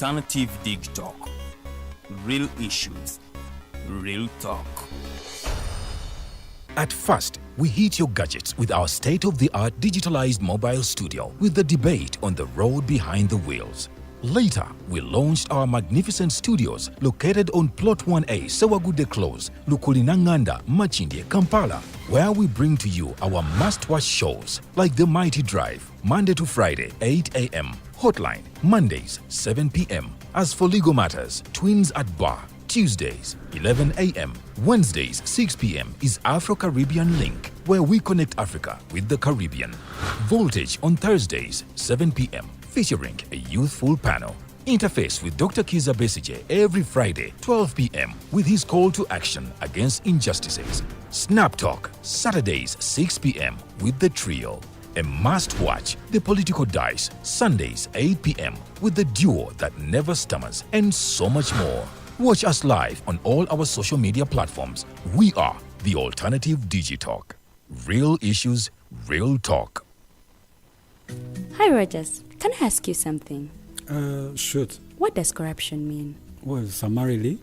Alternative Dig Talk. Real issues, real talk. At first, we hit your gadgets with our state-of-the-art digitalized mobile studio with the debate on the road behind the wheels. Later, we launched our magnificent studios located on Plot 1A, Sewagude Close, Lukulinanganda, Machindye, Kampala, where we bring to you our must-watch shows like The Mighty Drive, Monday to Friday, 8 a.m., Hotline, Mondays, 7 p.m. As for legal matters, Twins at Bar, Tuesdays, 11 a.m., Wednesdays, 6 p.m. is Afro-Caribbean Link, where we connect Africa with the Caribbean. Voltage on Thursdays, 7 p.m., featuring a youthful panel. Interface with Dr. Kiza Besije every Friday, 12 p.m. with his call to action against injustices. Snap Talk, Saturdays, 6 p.m. with the trio. A must-watch, The Political Dice, Sundays, 8 p.m. with the duo that never stammers, and so much more. Watch us live on all our social media platforms. We are the Alternative Digitalk. Real issues, real talk. Hi Rogers, can I ask you something? Shoot. What does corruption mean? Well, summarily,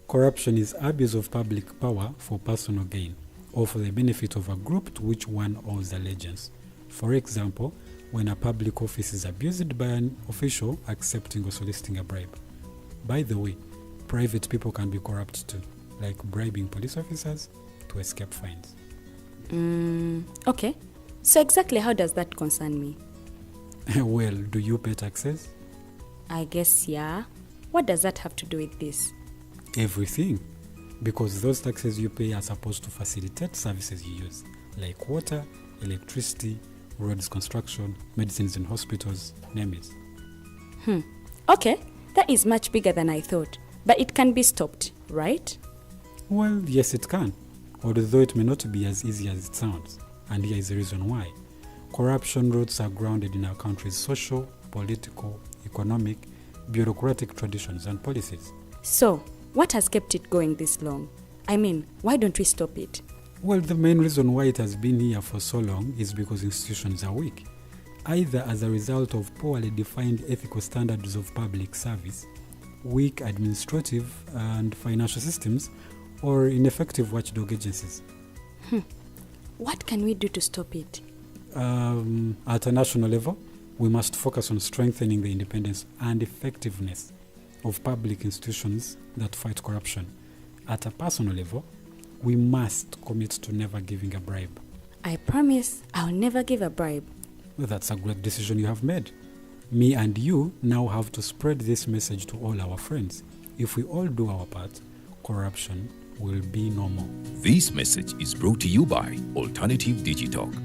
corruption is abuse of public power for personal gain or for the benefit of a group to which one owes allegiance. For example, when a public office is abused by an official accepting or soliciting a bribe. By the way, private people can be corrupt too, like bribing police officers to escape fines. Okay. So exactly how does that concern me? Well, do you pay taxes? I guess, yeah. What does that have to do with this? Everything. Because those taxes you pay are supposed to facilitate services you use, like water, electricity, roads construction, medicines in hospitals, name it. Okay, that is much bigger than I thought. But it can be stopped, right? Well, yes it can, although it may not be as easy as it sounds. And here is the reason why. Corruption roots are grounded in our country's social, political, economic, bureaucratic traditions and policies. So, what has kept it going this long? I mean, why don't we stop it? Well, the main reason why it has been here for so long is because institutions are weak, either as a result of poorly defined ethical standards of public service, weak administrative and financial systems, or ineffective watchdog agencies. What can we do to stop it? At a national level, we must focus on strengthening the independence and effectiveness of public institutions that fight corruption. At a personal level, we must commit to never giving a bribe. I promise I'll never give a bribe. Well, that's a great decision you have made. Me and you now have to spread this message to all our friends. If we all do our part, corruption will be no more. This message is brought to you by Alternative Digitalk.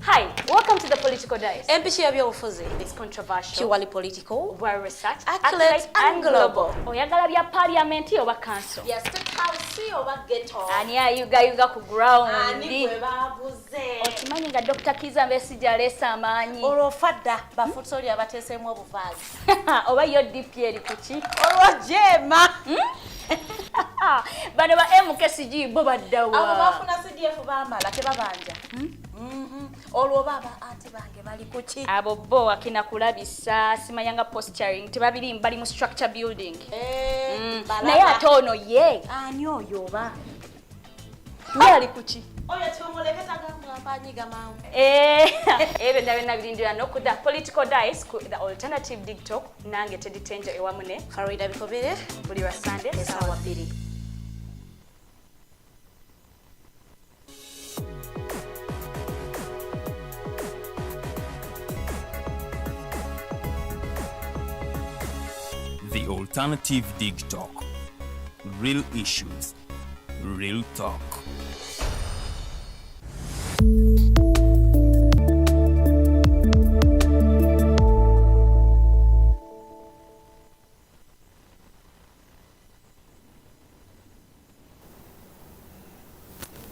Hi, welcome to the Political Dice. Empishi ebyobufuzi. It's controversial, Purely political. well researched, Accurate and global. Oyagala bya parliament oba council. Yes, State House oba ghetto. Ani ayugayuga ku ground. Ani gwe baabuze. Okimanyi nga Dr. Kiza Besije aleesa amaanyi. Olwo fadda bafutoli abateeseemu obuvaazi. Oba yo DP eri ku ki? Olwo jeema. Bano ba MKCG bo baddawa. Abo bafuna CDF baamala tebabanja. Olwo baba ate bange bali ku ki? Abo bo akina kulabisa simanyanga posturing tebabiri bali mu structure building. Naye ate ono ye. Ani oyo oba? Ye ali ku ki? Oyo tumuleketa gamba anyiga mawe. Ebyo byonna birindira n'okudda Political Dice ku the Alternative Digitalk nange Teddy Tenjo ewamu ne Farida Bikobere buli wa Sunday essaawa 2. The Alternative Dig Talk. Real issues, real talk.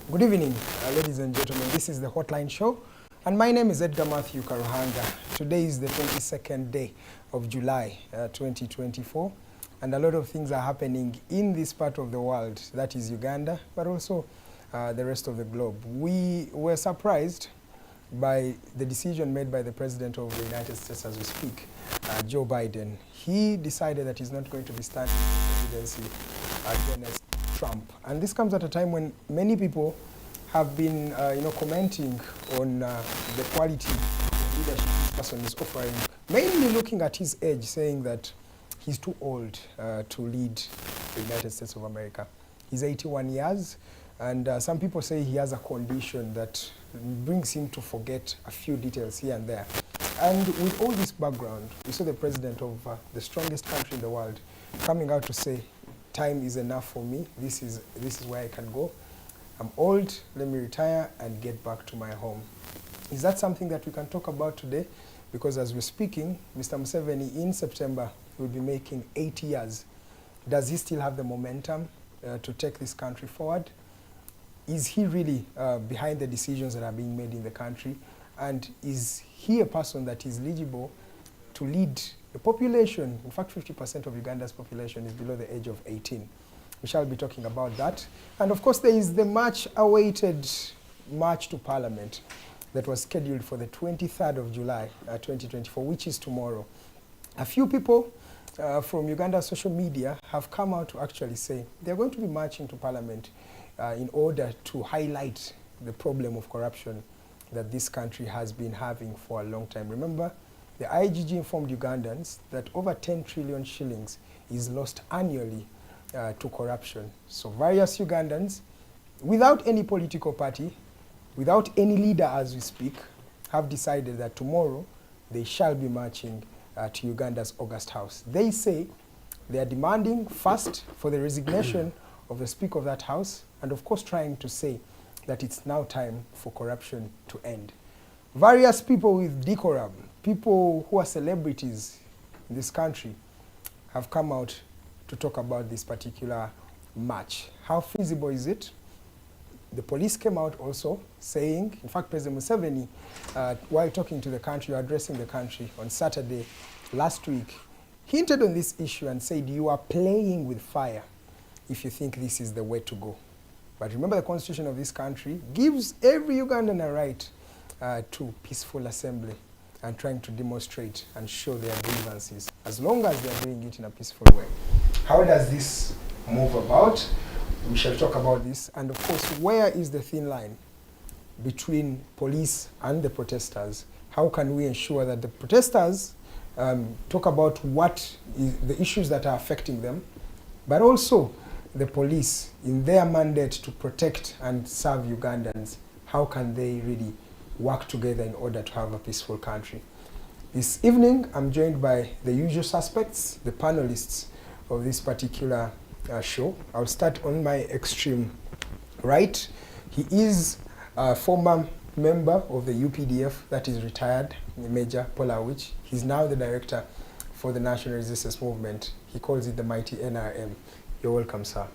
Good evening, ladies and gentlemen. This is the Hotline Show, and my name is Edgar Matthew Karuhanga. Today is the 22nd day of July 2024, and a lot of things are happening in this part of the world, that is Uganda, but also the rest of the globe. We were surprised by the decision made by the President of the United States as we speak, Joe Biden. He decided that he's not going to be standing for the presidency against Trump. And this comes at a time when many people have been commenting on the quality of leadership this person is offering, mainly looking at his age, saying that he's too old to lead the United States of America. He's 81 years, and some people say he has a condition that brings him to forget a few details here and there. And with all this background, we saw the president of the strongest country in the world coming out to say, time is enough for me, this is where I can go. I'm old, let me retire and get back to my home. Is that something that we can talk about today? Because as we're speaking, Mr. Museveni in September will be making 80 years. Does he still have the momentum to take this country forward? Is he really behind the decisions that are being made in the country? And is he a person that is eligible to lead the population? In fact, 50% of Uganda's population is below the age of 18. We shall be talking about that. And of course, there is the much-awaited march to Parliament that was scheduled for the 23rd of July, 2024, which is tomorrow. A few people from Uganda's social media have come out to actually say they're going to be marching to Parliament in order to highlight the problem of corruption that this country has been having for a long time. Remember, the IGG informed Ugandans that over 10 trillion shillings is lost annually to corruption. So various Ugandans, without any political party, without any leader as we speak, have decided that tomorrow they shall be marching to Uganda's August House. They say they are demanding first for the resignation of the Speaker of that House, and of course trying to say that it's now time for corruption to end. Various people with decorum, people who are celebrities in this country, have come out to talk about this particular march. How feasible is it? The police came out also saying, in fact, President Museveni, while talking to the country, addressing the country on Saturday last week, hinted on this issue and said, you are playing with fire if you think this is the way to go. But remember, the constitution of this country gives every Ugandan a right to peaceful assembly and trying to demonstrate and show their grievances, as long as they're doing it in a peaceful way. How does this move about? We shall talk about this. And of course, where is the thin line between police and the protesters? How can we ensure that the protesters talk about what is the issues that are affecting them, but also the police, in their mandate to protect and serve Ugandans, how can they really work together in order to have a peaceful country? This evening, I'm joined by the usual suspects, the panelists of this particular show. I'll start on my extreme right. He is a former member of the UPDF that is retired, Major Awich. He's now the director for the National Resistance Movement. He calls it the mighty NRM. You're welcome, sir.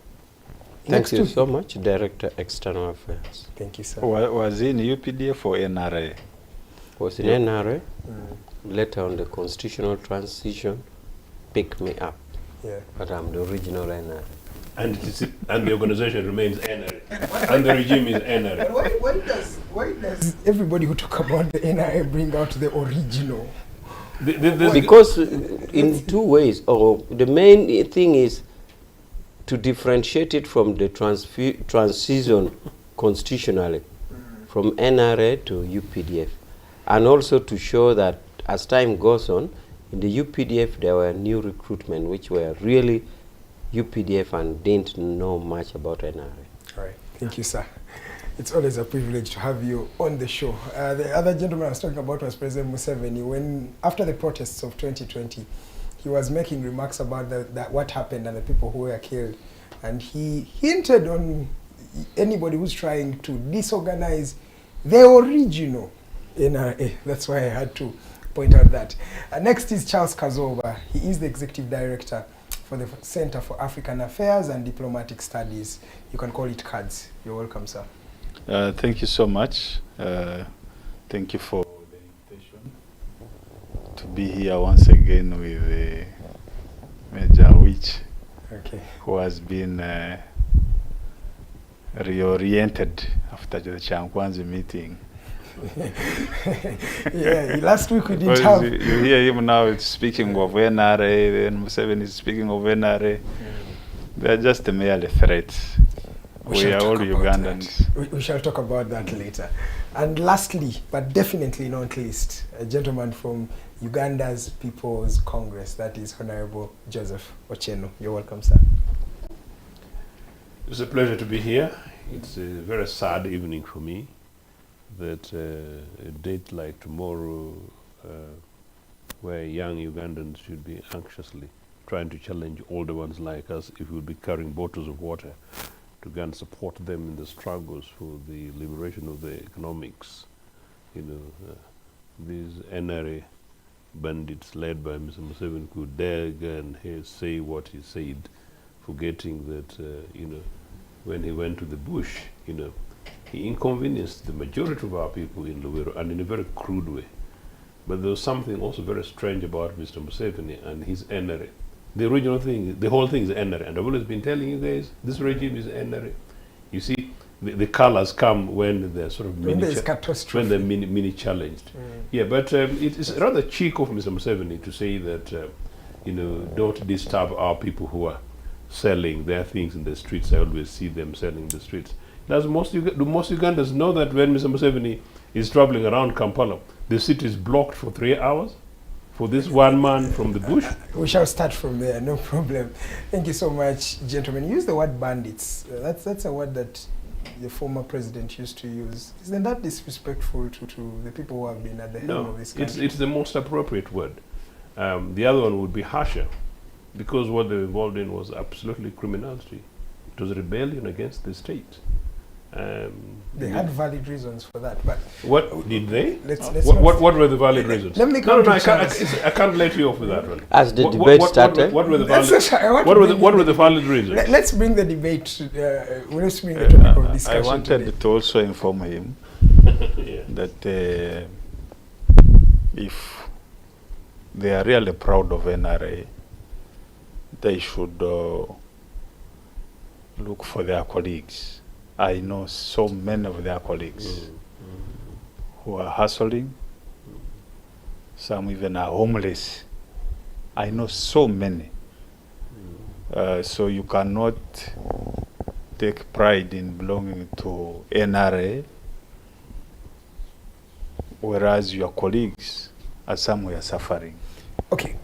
Thank you so much, Director External Affairs. Thank you, sir. Was he in UPDF or NRA? Was in NRA. Later on the constitutional transition, picked me up. Yeah. But I'm the original NRA. And the organization remains NRA. And the regime is NRA. Why does everybody who talk about the NRA bring out the original? Because in two ways. The main thing is to differentiate it from the transition constitutionally, from NRA to UPDF. And also to show that as time goes on, in the UPDF there were new recruitment which were really UPDF and didn't know much about NRA. All right, thank you, sir. It's always a privilege to have you on the show. The other gentleman I was talking about was President Museveni. When, after the protests of 2020, he was making remarks about what happened and the people who were killed. And he hinted on anybody who's trying to disorganize the original NRA. That's why I had to point out that. Next is Charles Kazova. He is the Executive Director for the Center for African Affairs and Diplomatic Studies. You can call it CADS. You're welcome, sir. Thank you so much. Thank you for the invitation to be here once again with Major Awich, who has been reoriented after the Chankwanzi meeting. Yeah, last week we didn't Because have... you hear him now, it's speaking of NRA, then Museveni is speaking of NRA. They are just merely threats. We are all Ugandans. We shall talk about that later. And lastly, but definitely not least, a gentleman from Uganda's People's Congress, that is Honorable Joseph Ochenuh. You're welcome, sir. It's a pleasure to be here. It's a very sad evening for me that a date like tomorrow, where young Ugandans should be anxiously trying to challenge older ones like us if we'll be carrying bottles of water to go and support them in the struggles for the liberation of the economics. You know, these NRA bandits led by Mr. Museveni could dare and say what he said, forgetting that, you know, when he went to the bush, you know, he inconvenienced the majority of our people in Luweero, and in a very crude way. But there was something also very strange about Mr. Museveni and his NRA. The original thing, the whole thing is NRA, and I've always been telling you guys, this regime is NRA. You see, the colors come when they're sort of mini challenged. Yeah, but it's rather cheek of Mr. Museveni to say that, you know, don't disturb our people who are selling their things in the streets. I always see them selling in the streets. Do most Ugandans know that when Mr. Museveni is traveling around Kampala, the city is blocked for 3 hours for this one man from the bush? We shall start from there, no problem. Thank you so much, gentlemen. Use the word bandits. That's a word that the former president used to use. Isn't that disrespectful to the people who have been at the helm of this country? It's the most appropriate word. The other one would be harsher, because what they were involved in was absolutely criminality. It was a rebellion against the state. They had valid reasons for that, but what did they? What were the valid reasons? Let me come I can't let you off with that one. As the debate started, what were the valid reasons? Let's bring the debate. Let's bring the topic of discussion. I wanted to also inform him that if they are really proud of NRA, they should look for their colleagues. I know so many of their colleagues who are hustling. Some even are homeless. I know so many. So you cannot take pride in belonging to NRA, whereas your colleagues are somewhere suffering. Okay.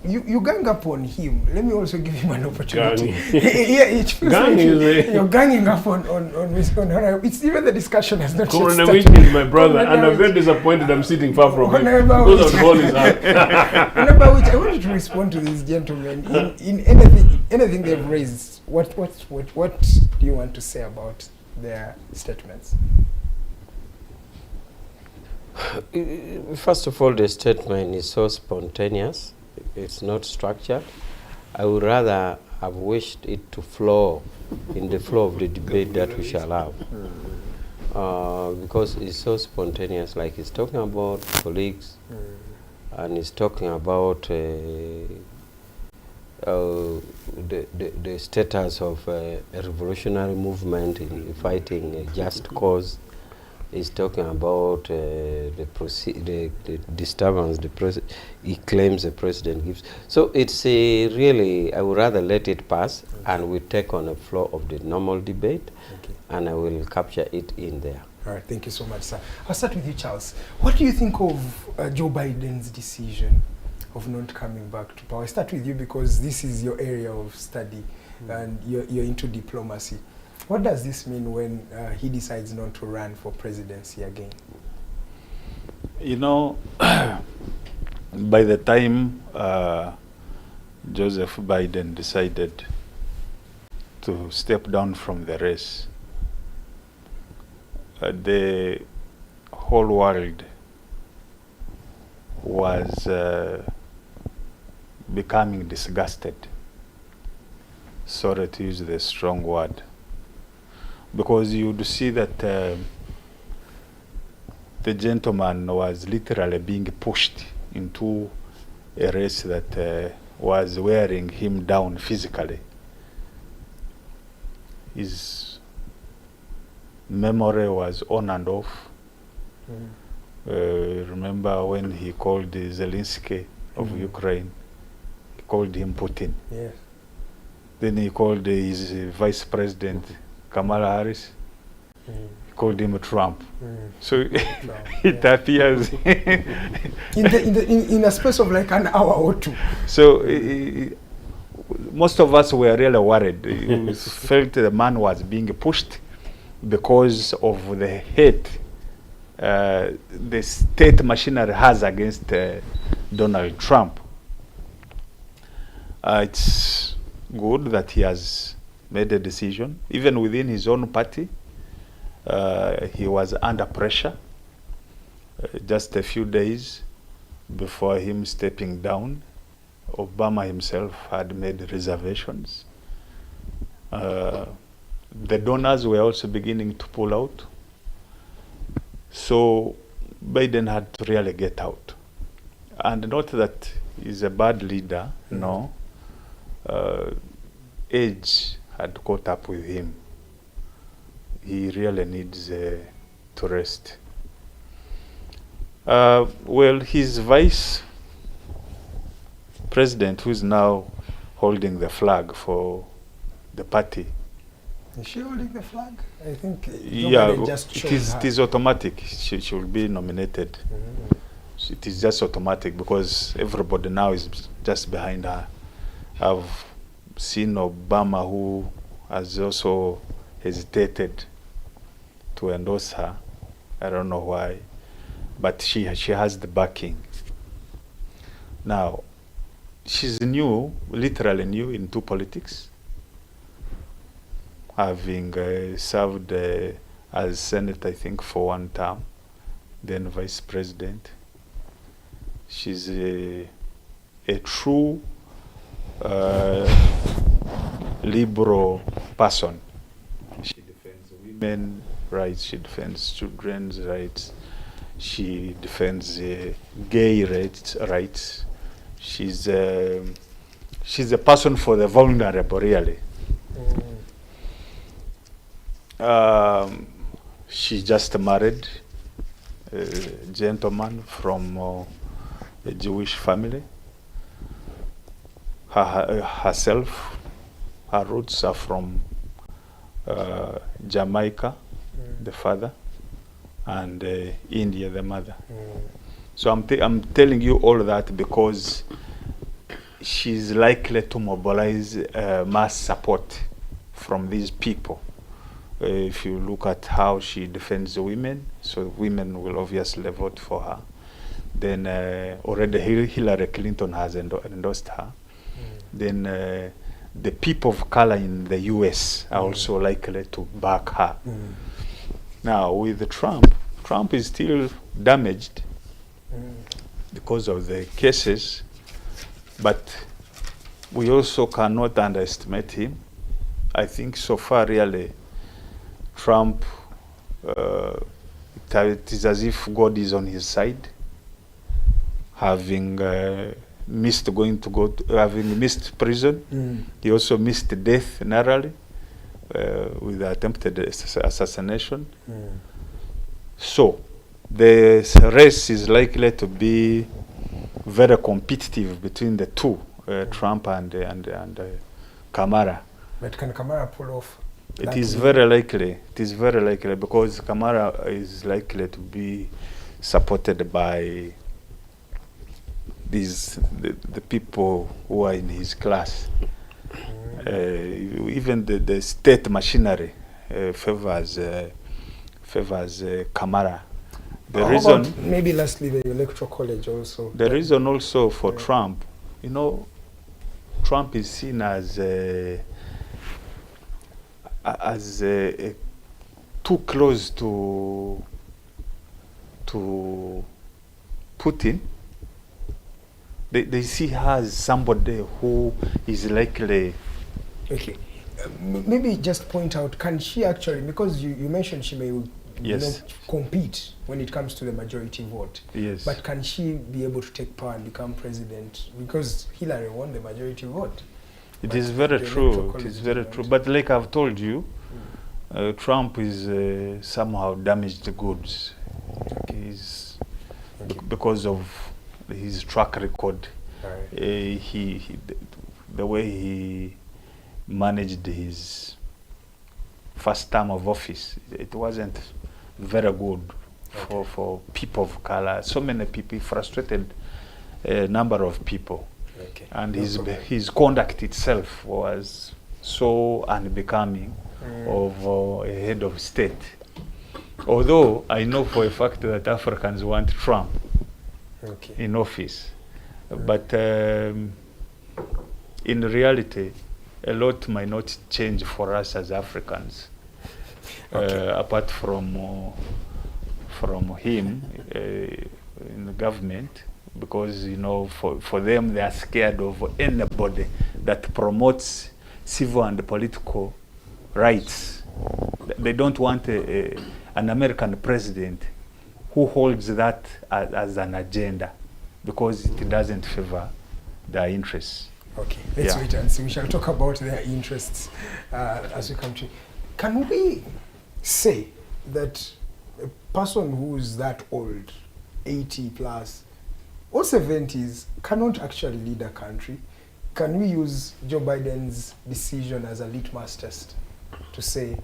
You gang up on him. Let me also give him an opportunity. You're ganging up on Honorable. It's even the discussion has not yet started. Awich is my brother, and I'm very disappointed I'm sitting far from him. Because of all his heart. Honorable, I want you to respond to these gentlemen in anything they've raised. What do you want to say about their statements? First of all, the statement is so spontaneous. It's not structured. I would rather have wished it to flow in the flow of the debate that we shall have. Because it's so spontaneous, like he's talking about colleagues, and he's talking about the status of a revolutionary movement in fighting a just cause. He's talking about the disturbance he claims the president gives. So it's really, I would rather let it pass, and we take on a flow of the normal debate, and I will capture it in there. All right, thank you so much, sir. I'll start with you, Charles. What do you think of Joe Biden's decision of not coming back to power? I start with you because this is your area of study, and you're into diplomacy. What does this mean when he decides not to run for presidency again? You know, by the time Joseph Biden decided to step down from the race, the whole world was becoming disgusted. Sorry to use the strong word. Because you would see that the gentleman was literally being pushed into a race that was wearing him down physically. His memory was on and off. Remember when he called Zelensky of Ukraine, he called him Putin. Yes. Then he called his vice president, Kamala Harris, he called him Trump. So it appears in a space of like an hour or two. So most of us were really worried. We felt the man was being pushed because of the hate the state machinery has against Donald Trump. It's good that he has made a decision. Even within his own party, he was under pressure just a few days before him stepping down. Obama himself had made reservations. The donors were also beginning to pull out. So Biden had to really get out. And not that he's a bad leader, no. Age had caught up with him. He really needs to rest. Well, his vice president, who is now holding the flag for the party. Is she holding the flag? I think yeah, just it is automatic. She will be nominated. It is just automatic because everybody now is just behind her. I've seen Obama, who has also hesitated to endorse her. I don't know why, but she has the backing. Now, she's new, literally new into politics, having served as Senate, I think, for one term, then Vice President. She's a true liberal person. She defends women's rights, she defends children's rights, she defends gay rights. She's a person for the vulnerable, really. She just married a gentleman from a Jewish family. Herself, her roots are from Jamaica, the father, and India, the mother. So I'm telling you all that because she's likely to mobilize mass support from these people. If you look at how she defends the women, so women will obviously vote for her. Then already Hillary Clinton has endorsed her. Then the people of color in the US are also likely to back her. Now with Trump is still damaged because of the cases, but we also cannot underestimate him. I think so far really Trump, it is as if God is on his side, having having missed prison. He also missed death narrowly with the attempted assassination. So the race is likely to be very competitive between the two, Trump and Kamala. But can Kamala pull off? It is very likely. It is very likely because Kamala is likely to be supported by the people who are in his class. Even the state machinery favors Kamala. The reason, maybe lastly, the electoral college also. The reason also for Trump, Trump is seen as too close to Putin. They see her as somebody who is likely. Okay, maybe just point out, can she actually, because you mentioned she may compete when it comes to the majority vote. Yes. But can she be able to take power and become president? Because Hillary won the majority vote. It is very true. It is very true. But like I've told you, Trump is somehow damaged goods. Okay. because of his track record. The way he managed his first term of office, it wasn't very good for people of color. So many people, he frustrated a number of people. And his conduct itself was so unbecoming of a head of state. Although I know for a fact that Africans want Trump in office. But in reality, a lot might not change for us as Africans, apart from him in the government, because for them they are scared of anybody that promotes civil and political rights. They don't want an American president who holds that as an agenda, because it doesn't favor their interests. Okay, let's wait and see. We shall talk about their interests as we come to. Can we say that a person who's that old, 80 plus, or 70s, cannot actually lead a country? Can we use Joe Biden's decision as a litmus test to say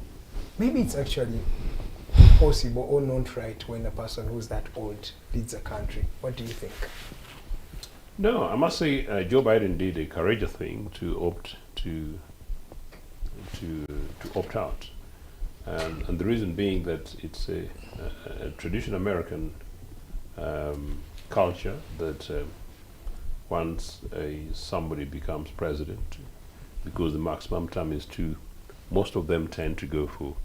maybe it's actually possible or not right when a person who's that old leads a country? What do you think? No, I must say Joe Biden did a courageous thing to opt out, and the reason being that it's a traditional American culture that once somebody becomes president, because the maximum term is 2, most of them tend to go for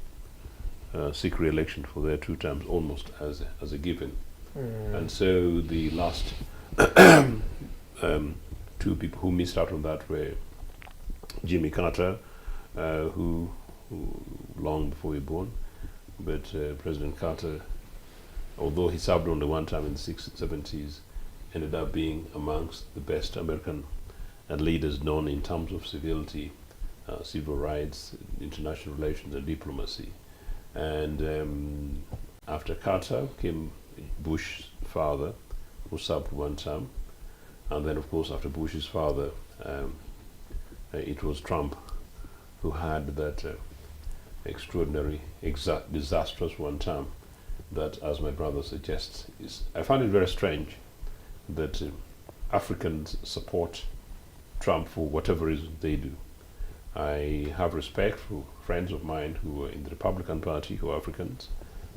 seek re-election for their 2 terms almost as a given. And so the last 2 people who missed out on that were Jimmy Carter, who long before we were born, but President Carter, although he served only 1 term in the 60s and 70s, ended up being amongst the best American leaders known in terms of civility, civil rights, international relations, and diplomacy. And after Carter came Bush's father, who served 1 term, and then of course after Bush's father, it was Trump who had that extraordinary, disastrous 1 term that, as my brother suggests, I find it very strange that Africans support Trump for whatever reason they do. I have respect for friends of mine who are in the Republican Party who are Africans,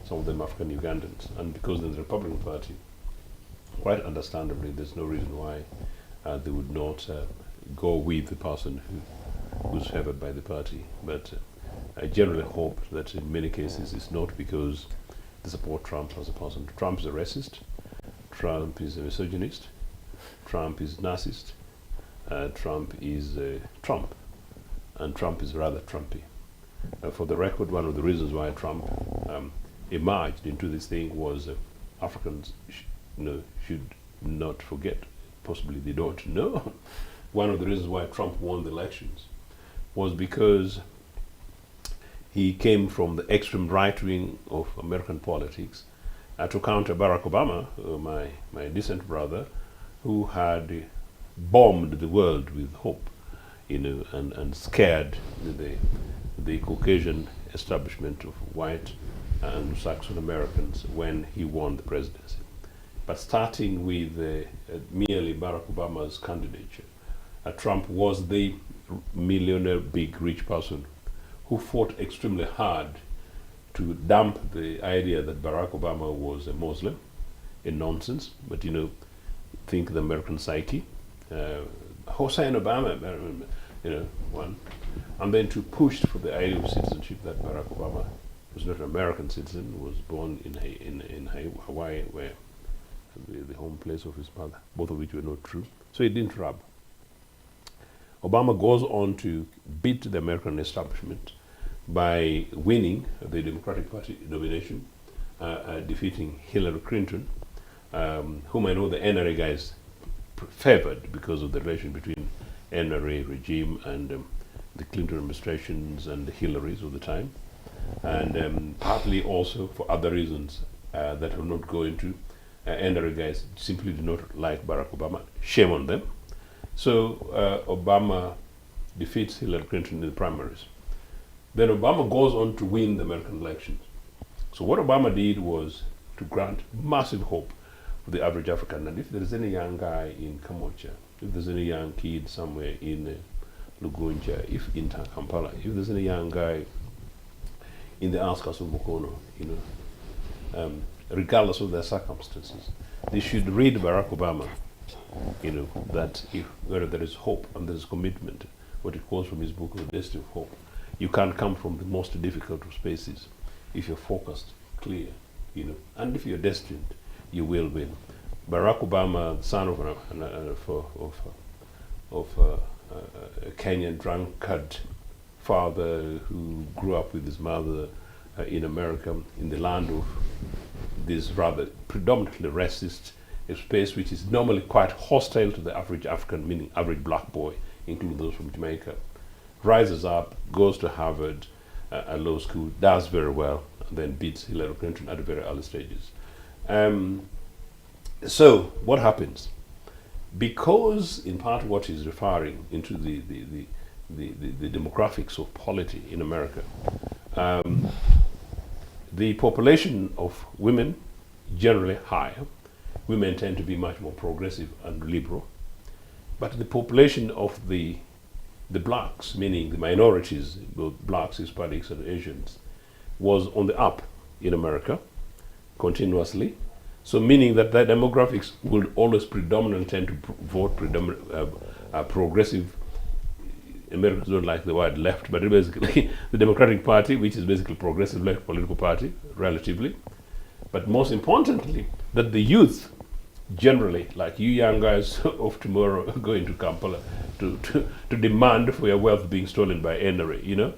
some of them African Ugandans, and because they're in the Republican Party, quite understandably, there's no reason why they would not go with the person who's favored by the party. But I generally hope that in many cases it's not because they support Trump as a person. Trump is a racist, Trump is a misogynist, Trump is narcissist, Trump is Trump, and Trump is rather Trumpy. For the record, one of the reasons why Trump emerged into this thing was Africans should not forget, possibly they don't know, one of the reasons why Trump won the elections was because he came from the extreme right wing of American politics to counter Barack Obama, my distant brother, who had bombed the world with hope, and scared the Caucasian establishment of white and Saxon Americans when he won the presidency. But starting with merely Barack Obama's candidature, Trump was the millionaire, big, rich person who fought extremely hard to dump the idea that Barack Obama was a Muslim, a nonsense. But think the American psyche. Hossein Obama, one, and then to push for the idea of citizenship that Barack Obama was not an American citizen, was born in Hawaii, where the home place of his mother, both of which were not true. So it didn't rub. Obama goes on to beat the American establishment by winning the Democratic Party nomination, defeating Hillary Clinton, whom I know the NRA guys favored because of the relation between NRA regime and the Clinton administrations and the Hillarys of the time, and partly also for other reasons that I will not go into. NRA guys simply did not like Barack Obama. Shame on them. So Obama defeats Hillary Clinton in the primaries. Then Obama goes on to win the American elections. So what Obama did was to grant massive hope for the average African. And if there is any young guy in Kamocha, if there's any young kid somewhere in Lugunja, if in Kampala, if there's any young guy in the outskirts of Mukono, regardless of their circumstances, they should read Barack Obama, that where there is hope and there is commitment, what it calls from his book, The Destiny of Hope. You can't come from the most difficult of spaces if you're focused, clear, and if you're destined, you will win. Barack Obama, the son of a Kenyan drunkard father who grew up with his mother in America, in the land of this rather predominantly racist space, which is normally quite hostile to the average African, meaning average black boy, including those from Jamaica, rises up, goes to Harvard, a law school, does very well, and then beats Hillary Clinton at the very early stages. So what happens? Because in part what he's referring into the demographics of polity in America, the population of women generally higher. Women tend to be much more progressive and liberal. But the population of the blacks, meaning the minorities, both blacks, Hispanics, and Asians, was on the up in America continuously. So meaning that the demographics will always predominantly tend to vote progressive. Americans don't like the word left, but basically the Democratic Party, which is basically progressive left political party, relatively. But most importantly, that the youth generally, like you young guys of tomorrow, going to Kampala to demand for your wealth being stolen by NRA,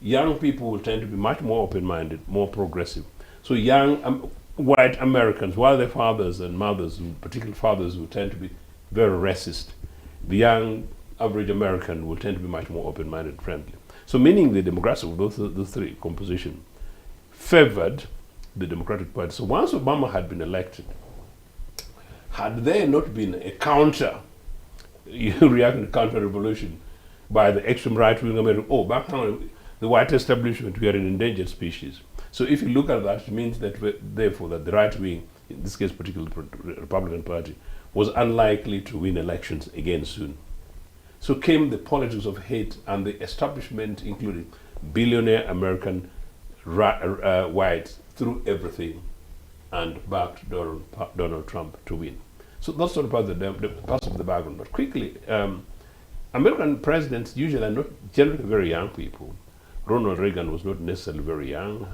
young people will tend to be much more open-minded, more progressive. So young white Americans, while their fathers and mothers, particularly fathers, will tend to be very racist, the young average American will tend to be much more open-minded, friendly. So meaning the demographics of those three composition favored the Democratic Party. So once Obama had been elected, had there not been a reacting to counter-revolution by the extreme right-wing American, back down the white establishment, we are an endangered species. So if you look at that, it means that therefore that the right-wing, in this case particularly the Republican Party, was unlikely to win elections again soon. So came the politics of hate and the establishment, including billionaire American whites, threw everything and backed Donald Trump to win. So that's sort of part of the parts of the background. But quickly, American presidents usually are not generally very young people. Ronald Reagan was not necessarily very young.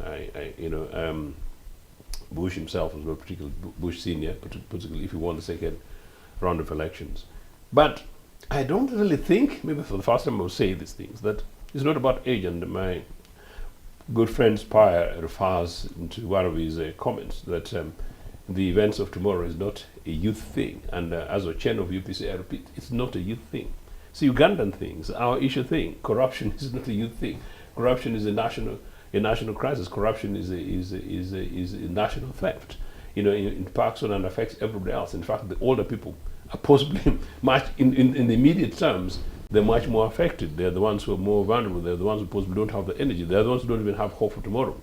Bush himself was not particularly Bush Senior, particularly if he won the second round of elections. But I don't really think, maybe for the first time I will say these things, that it's not about age. And my good friend Spire refers to one of his comments that the events of tomorrow is not a youth thing. And as a chairman of UPC, I repeat, it's not a youth thing. It's a Ugandan thing, it's our issue thing. Corruption is not a youth thing. Corruption is a national crisis. Corruption is a national theft. It impacts on and affects everybody else. In fact, the older people are possibly much, in the immediate terms, they're much more affected. They're the ones who are more vulnerable. They're the ones who possibly don't have the energy. They're the ones who don't even have hope for tomorrow.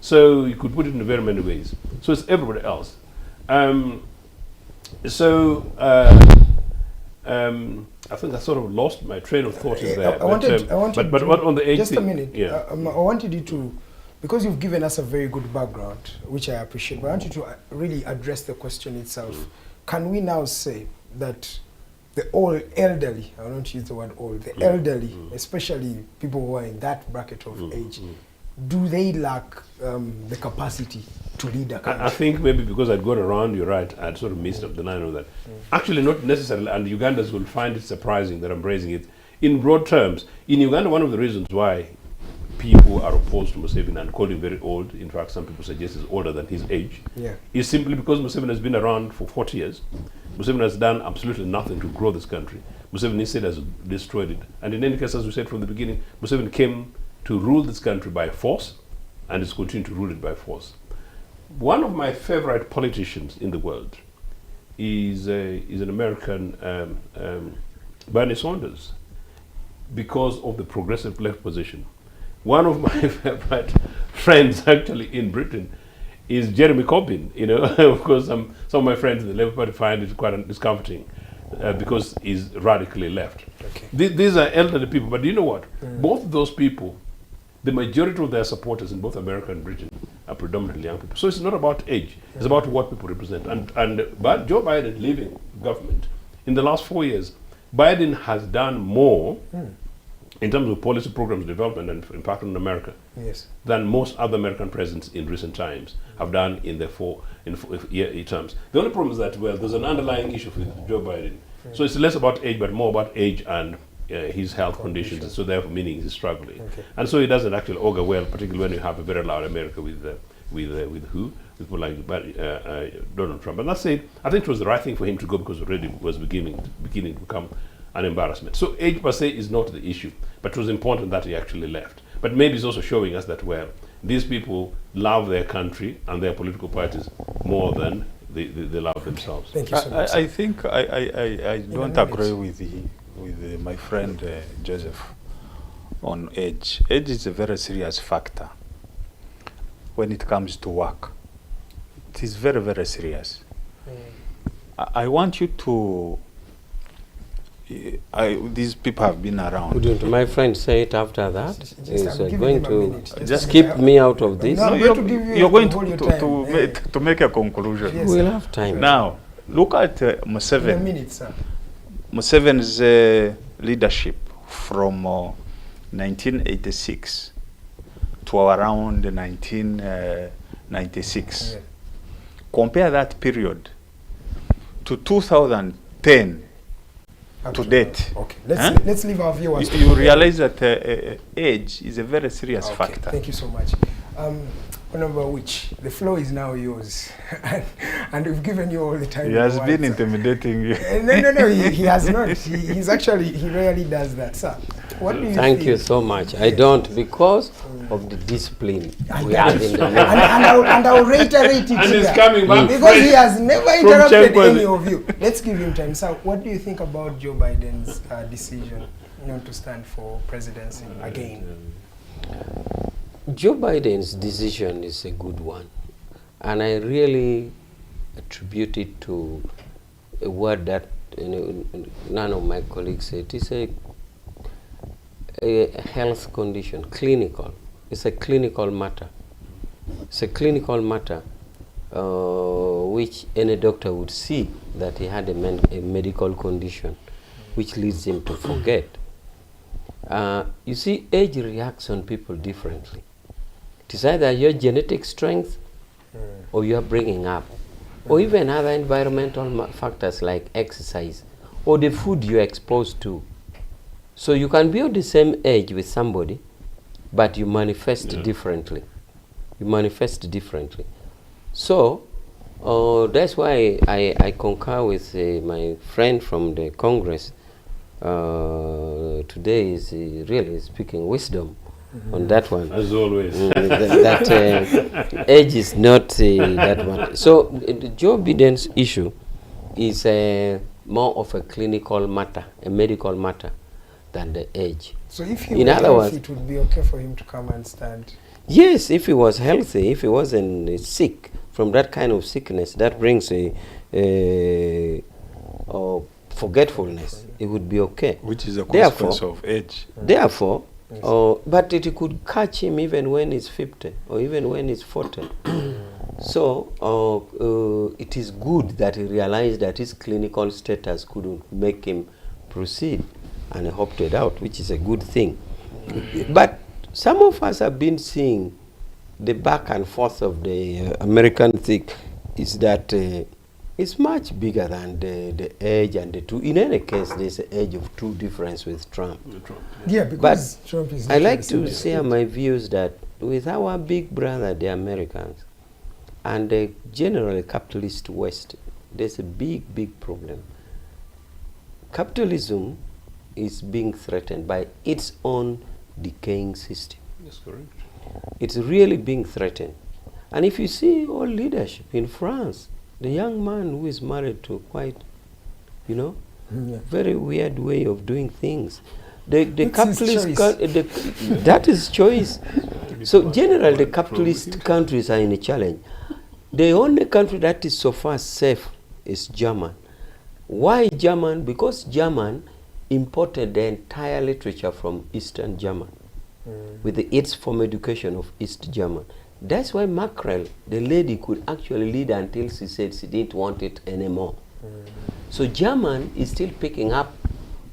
So you could put it in very many ways. So it's everybody else. I think I sort of lost my train of thought in there. But what on the age just thing? a minute. Yeah. I wanted you to, because you've given us a very good background, which I appreciate, but I want you to really address the question itself. Can we now say that the old elderly, I don't use the word old, the elderly, especially people who are in that bracket of age, do they lack the capacity to lead a country? I think maybe because I'd gone around, you're right, I'd sort of missed up the line of that. Actually, not necessarily, and Ugandans will find it surprising that I'm raising it. In broad terms, in Uganda, one of the reasons why people are opposed to Museveni and call him very old, in fact, some people suggest he's older than his age, is simply because Museveni has been around for 40 years. Museveni has done absolutely nothing to grow this country. Museveni instead has destroyed it. And in any case, as we said from the beginning, Museveni came to rule this country by force and is continuing to rule it by force. one of my favorite politicians in the world is an American, Bernie Sanders, because of the progressive left position. One of my favorite friends actually in Britain is Jeremy Corbyn. You know, of course, some of my friends in the Labour Party find it quite discomforting because he's radically left. Okay. These are elderly people, but you know what? Both those people, the majority of their supporters in both America and Britain are predominantly young people. So it's not about age, it's about what people represent. But Joe Biden leaving government, in the last 4 years, Biden has done more in terms of policy programs development and impact on America than most other American presidents in recent times have done in their four-year terms. The only problem is that, well, there's an underlying issue with Joe Biden. So it's less about age, but more about age and his health conditions. So therefore, meaning he's struggling. And so it doesn't actually augur well, particularly when you have a very loud America with people like Donald Trump. And that's it. I think it was the right thing for him to go because already was beginning to become an embarrassment. So age per se is not the issue, but it was important that he actually left. But maybe it's also showing us that, well, these people love their country and their political parties more than they love themselves. Thank you so much. I think I don't agree with my friend Joseph on age. Age is a very serious factor when it comes to work. It is very, very serious. I want you to... these people have been around. Wouldn't my friend say it after that? Is going to just keep me out of this? No, you're going to make a conclusion. Yes, we'll have time. Now, look at Museveni. In a minute, sir. Museveni's leadership from 1986 to around 1996. Yeah. Compare that period to 2010 to date. Okay, let's leave our viewers. You realize that age is a very serious factor. Thank you so much. Honorable Awich, the floor is now yours. and we've given you all the time. He has been intimidating you. No, he has not. He's actually, he rarely does that. Sir, what do you Thank think? you so much. I don't, because of the discipline we have in the and I'll reiterate it And here. he's coming back Because he has never interrupted any of you. Let's give him time. Sir, what do you think about Joe Biden's decision to stand for presidency again? Joe Biden's decision is a good one, and I really attribute it to a word that none of my colleagues said. It's a health condition, clinical. It's a clinical matter. It's a clinical matter which any doctor would see that he had a medical condition which leads him to forget. You see, age reacts on people differently. It is either your genetic strength or your bringing up, or even other environmental factors like exercise or the food you're exposed to. So you can be of the same age with somebody, but you manifest differently. You manifest differently. So that's why I concur with my friend from the Congress. Today is really speaking wisdom on that one. As always. That age is not that one. So Joe Biden's issue is more of a clinical matter, a medical matter, than the age. So if he in were other healthy, words, it would be okay for him to come and stand? Yes, if he was healthy, if he wasn't sick from that kind of sickness that brings forgetfulness, it would be okay. Which is a consequence of age. Therefore, but it could catch him even when he's 50 or even when he's 40. So it is good that he realized that his clinical status couldn't make him proceed, and he opted out, which is a good thing. But some of us have been seeing the back and forth of the American thing is that it's much bigger than the age and the two. In any case, there's an age of two difference with Trump. Yeah, because but Trump is... I like to share my views that with our big brother, the Americans, and the generally capitalist West, there's a big, big problem. Capitalism is being threatened by its own decaying system. That's correct. It's really being threatened. And if you see all leadership in France, the young man who is married to quite, you know, very weird way of doing things. The capitalist, that is choice. So generally the capitalist countries are in a challenge. The only country that is so far safe is German. Why German? Because German imported the entire literature from Eastern German with its form education of East German. That's why Mackerel, the lady, could actually lead until she said she didn't want it anymore. So German is still picking up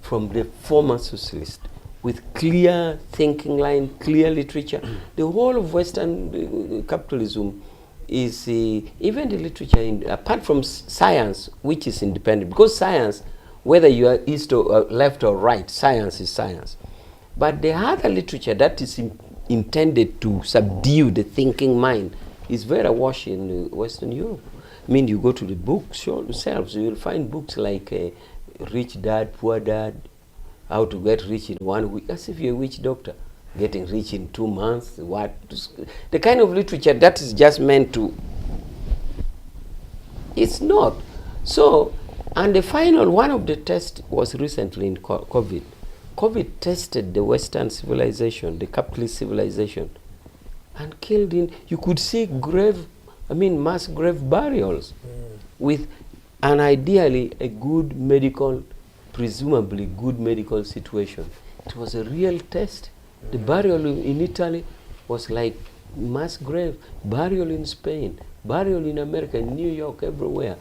from the former socialist with clear thinking line, clear literature. The whole of Western capitalism is, even the literature, apart from science, which is independent, because science, whether you are east or left or right, science is science. But the other literature that is intended to subdue the thinking mind is very awash in Western Europe. I mean, you go to the bookshelves, you will find books like Rich Dad, Poor Dad, How to Get Rich in 1 Week, as if you're a witch doctor, getting rich in 2 months, the kind of literature that is just meant to, it's not. So, and the final one of the tests was recently in COVID. COVID tested the Western civilization, the capitalist civilization, and killed in, you could see mass grave burials with an ideally a good medical, presumably good medical situation. It was a real test. The burial in Italy was like mass grave, burial in Spain, burial in America, in New York, everywhere.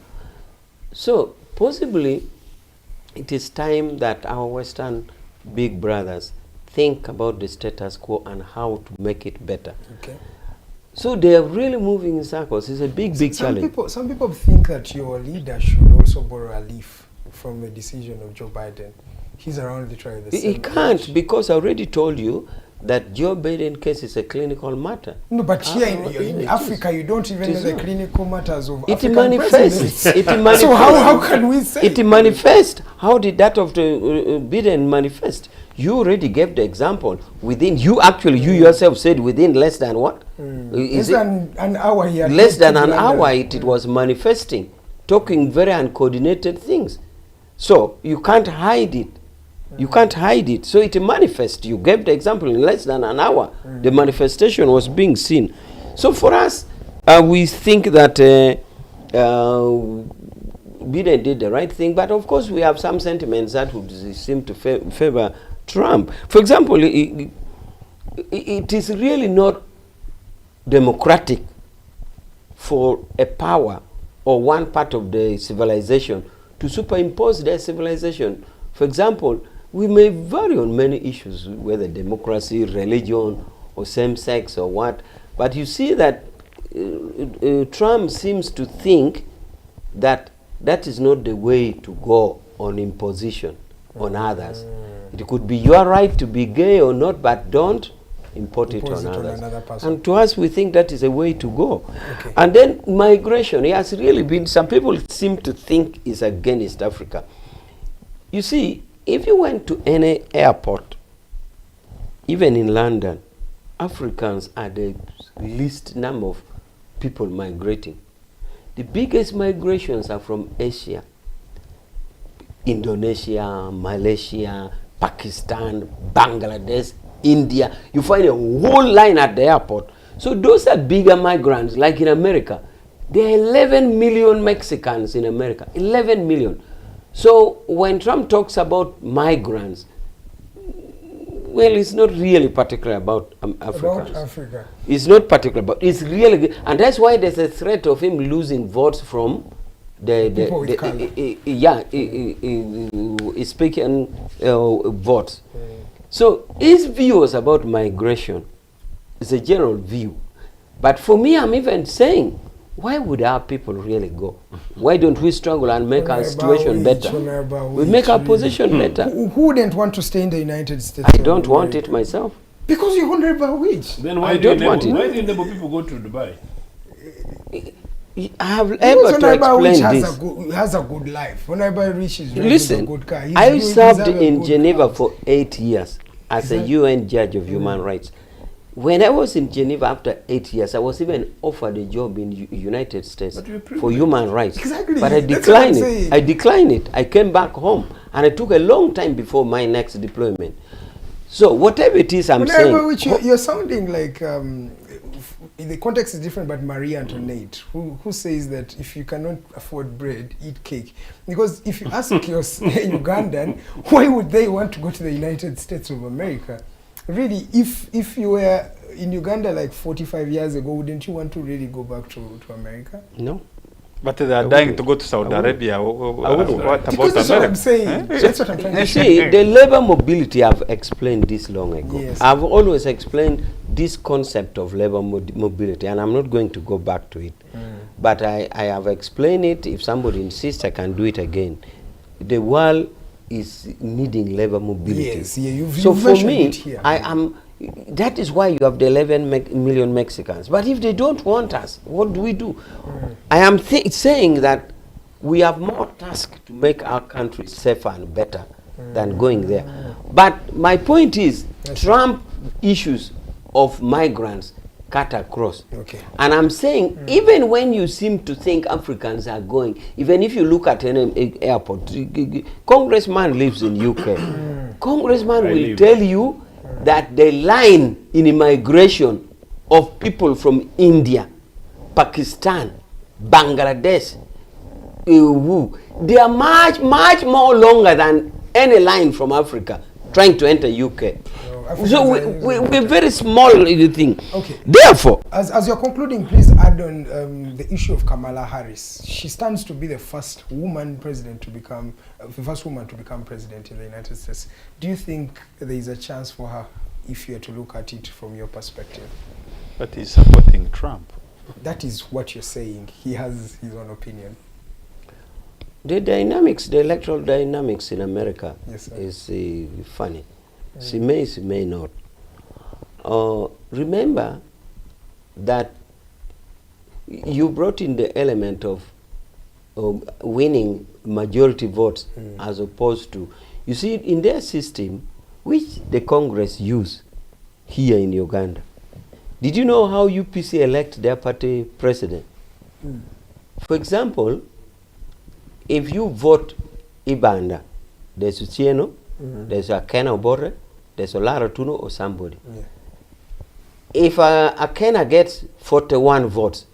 So possibly it is time that our Western big brothers think about the status quo and how to make it better. Okay. So they are really moving in circles. It's a big challenge. Some people think that your leader should also borrow a leaf from the decision of Joe Biden. He's around literally the same. He can't, because I already told you that Joe Biden case is a clinical matter. No, but here in Africa, you don't even know the clinical matters of it African manifests. It manifests. So how can we say? It manifests. How did that of the Biden manifest? You already gave the example. Within, you yourself said within less than what? Less than an hour here. Less than an hour it was manifesting, talking very uncoordinated things. So you can't hide it. You can't hide it. So it manifests. You gave the example in less than an hour. The manifestation was being seen. So for us, we think that Biden did the right thing. But of course, we have some sentiments that would seem to favor Trump. For example, it is really not democratic for a power or one part of the civilization to superimpose their civilization. For example, we may vary on many issues, whether democracy, religion, or same-sex, or what. But you see that Trump seems to think that that is not the way to go on imposition on others. It could be your right to be gay or not, but don't impose it on others. And to us, we think that is a way to go. Okay. And then migration, it has really been, some people seem to think is against Africa. You see, if you went to any airport, even in London, Africans are the least number of people migrating. The biggest migrations are from Asia, Indonesia, Malaysia, Pakistan, Bangladesh, India. You find a whole line at the airport. So those are bigger migrants, like in America. There are 11 million Mexicans in America, 11 million. So when Trump talks about migrants, well, it's not really particular about Africa. It's not particular, but it's really, and that's why there's a threat of him losing votes from speaking votes. So his views about migration is a general view. But for me, I'm even saying, why would our people really go? Why don't we struggle and make our situation better? We make our position better. Who wouldn't want to stay in the United States? I don't want it myself. Because you're honorable wage. Then why do you enable people go to Dubai? I have ever to explain this. Has a good life. Honorable Rich is listen, a good car. I served in Geneva for 8 years as a UN judge of human rights. When I was in Geneva after 8 years, I was even offered a job in United States for human rights. Exactly. But I declined it. I declined it. I came back home, and it took a long time before my next deployment. So whatever it is I'm saying... Which you're sounding like... the context is different, but Marie Antoinette, who says that if you cannot afford bread, eat cake. Because if you ask your Ugandan, why would they want to go to the United States of America? Really, if you were in Uganda like 45 years ago, wouldn't you want to really go back to America? No. But they are dying to go to Saudi Arabia. What about because that's what I'm saying. That's what I'm trying to say. See, the labor mobility, I've explained this long ago. Yes. I've always explained this concept of labor mobility, and I'm not going to go back to it. But I have explained it. If somebody insists, I can do it again. The world is needing labor mobility. Yes, yeah, you've so for me, it here. that is why you have the 11 million Mexicans. But if they don't want us, what do we do? I am saying that we have more tasks to make our country safer and better than going there. But my point is, Trump issues of migrants cut across. Okay. And I'm saying, even when you seem to think Africans are going, even if you look at an airport, Congressman lives in UK. Congressman will tell you that the line in immigration of people from India, Pakistan, Bangladesh, they are much, much more longer than any line from Africa trying to enter UK. So we're very small thing. Okay. Therefore, as you're concluding, please add on the issue of Kamala Harris. She stands to be the first woman president to become, president in the United States. Do you think there is a chance for her, if you are to look at it from your perspective? But he's supporting Trump. That is what you're saying. He has his own opinion. The dynamics, the electoral dynamics in America is funny. She may not. Remember that you brought in the element of winning majority votes as opposed to, you see, in their system, which the Congress use here in Uganda. Did you know how UPC elect their party president? For example, if you vote Ibanda, there's Uchieno, there's a Kena Obore, there's a Lara Tuno or somebody. If a Kena gets 41 votes,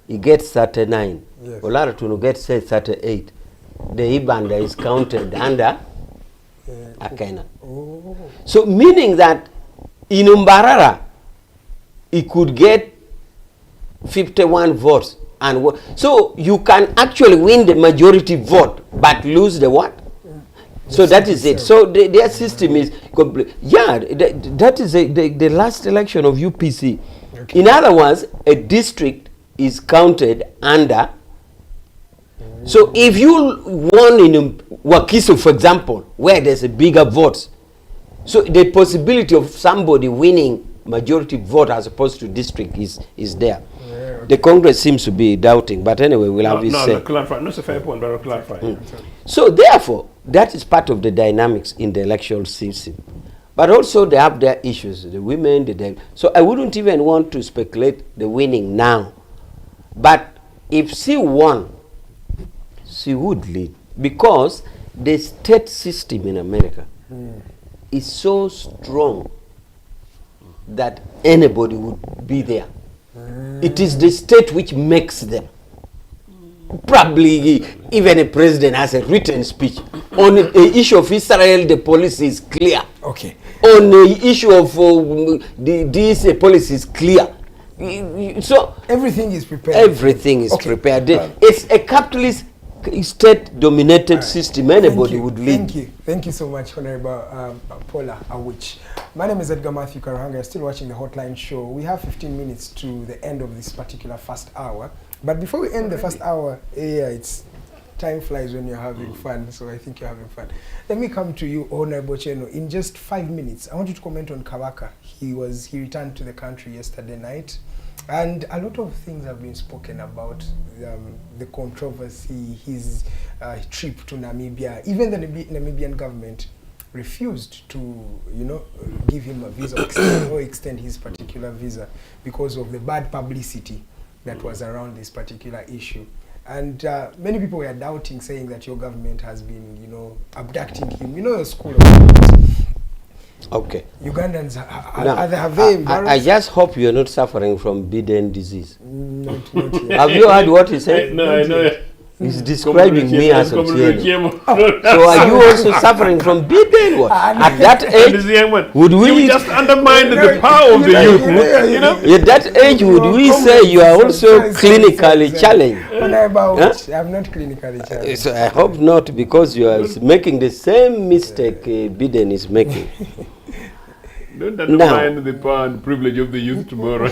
he gets 39. Yes. Olara Tuno gets 38. The Ibanda is counted under Akena. So meaning that in Umbarara, he could get 51 votes. And so you can actually win the majority vote, but lose the what? So that is it. So their system is complete. Yeah, that is the last election of UPC. Okay. In other words, a district is counted under. So if you won in Wakiso, for example, where there's a bigger votes, so the possibility of somebody winning majority vote as opposed to district is there. The Congress seems to be doubting, but anyway, we'll have it say. No, clarify. Not a fair point, but I'll clarify. So therefore, that is part of the dynamics in the electoral system. But also they have their issues, the women, so I wouldn't even want to speculate the winning now. But if she won, she would lead. Because the state system in America is so strong that anybody would be there. It is the state which makes them. Probably even a president has a written speech. On the issue of Israel, the policy is clear. Okay. On the issue of this policy is clear. So everything is prepared. Everything is prepared. It's a capitalist state-dominated system. Anybody would lead. Thank you so much, Honorable Pollar Awich. My name is Edgar Matthew Karuhanga. You're still watching the Hotline Show. We have 15 minutes to the end of this particular first hour. But before we end the first hour, it's time flies when you're having fun. So I think you're having fun. Let me come to you, Honorable Cheno. In just 5 minutes, I want you to comment on Kawaka. He returned to the country yesterday night. And a lot of things have been spoken about the controversy, his trip to Namibia. Even the Namibian government refused to, you know, give him a visa or extend his particular visa because of the bad publicity that was around this particular issue. And many people were doubting, saying that your government has been, you know, abducting him. You know, the school of thought. Okay. Ugandans, Now, have they embarrassed? I just hope you're not suffering from Biden disease. Not yet. Have you heard what he said? No, I know. He's describing me as a Otieno. So are you also suffering from Biden? What? At that age, would we just undermine the power of the youth? You know? At that age, would we say you are also clinically challenged? I'm not clinically challenged. So I hope not, because you are making the same mistake Biden is making. Don't undermine the power and privilege of the youth tomorrow.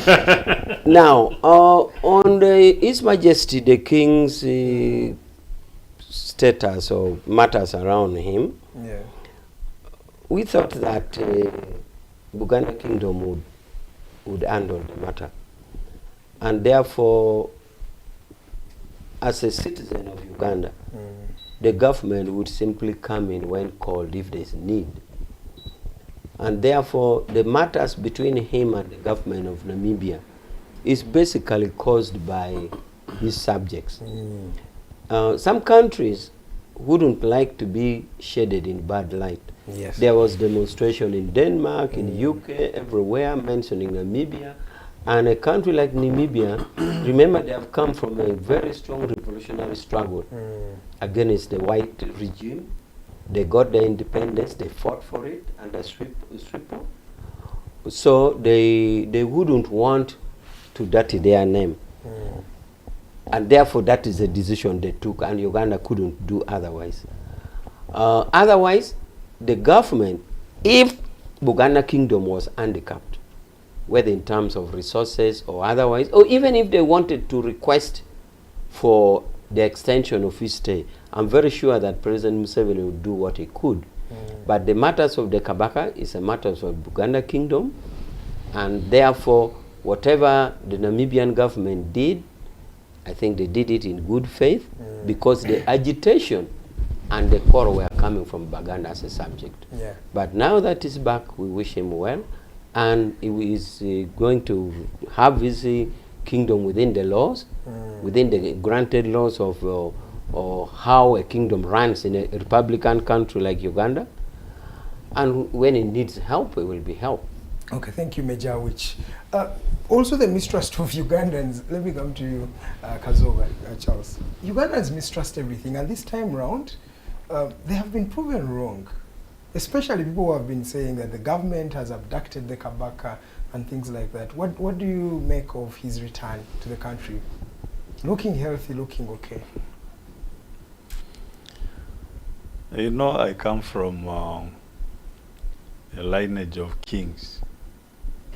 Now, on His Majesty the King's status or matters around him, we thought that Buganda Kingdom would handle the matter. And therefore, as a citizen of Uganda, the government would simply come in when called if there's need. And therefore, the matters between him and the government of Namibia is basically caused by his subjects. Some countries wouldn't like to be shaded in bad light. Yes. There was demonstration in Denmark, in UK, everywhere, mentioning Namibia. And a country like Namibia, remember, they have come from a very strong revolutionary struggle against the white regime. They got their independence, they fought for it under Swipo. So they wouldn't want to dirty their name. And therefore that is a decision they took, and Uganda couldn't do otherwise. Otherwise, the government, if Buganda Kingdom was handicapped, whether in terms of resources or otherwise, or even if they wanted to request for the extension of his stay, I'm very sure that President Museveni would do what he could. But the matters of the Kabaka is a matter of Buganda Kingdom, and therefore whatever the Namibian government did, I think they did it in good faith, because the agitation and the quarrel were coming from Buganda as a subject. But now that he's back, we wish him well, and he is going to have his kingdom within the laws, within the granted laws of or how a kingdom runs in a republican country like Uganda. And when it needs help, it will be helped. Okay, thank you, Major Awich. Also the mistrust of Ugandans, let me come to you, Kazoga, Charles. Ugandans mistrust everything, and this time round, they have been proven wrong. Especially people who have been saying that the government has abducted the Kabaka and things like that. What do you make of his return to the country? Looking healthy, looking okay. You know, I come from a lineage of kings.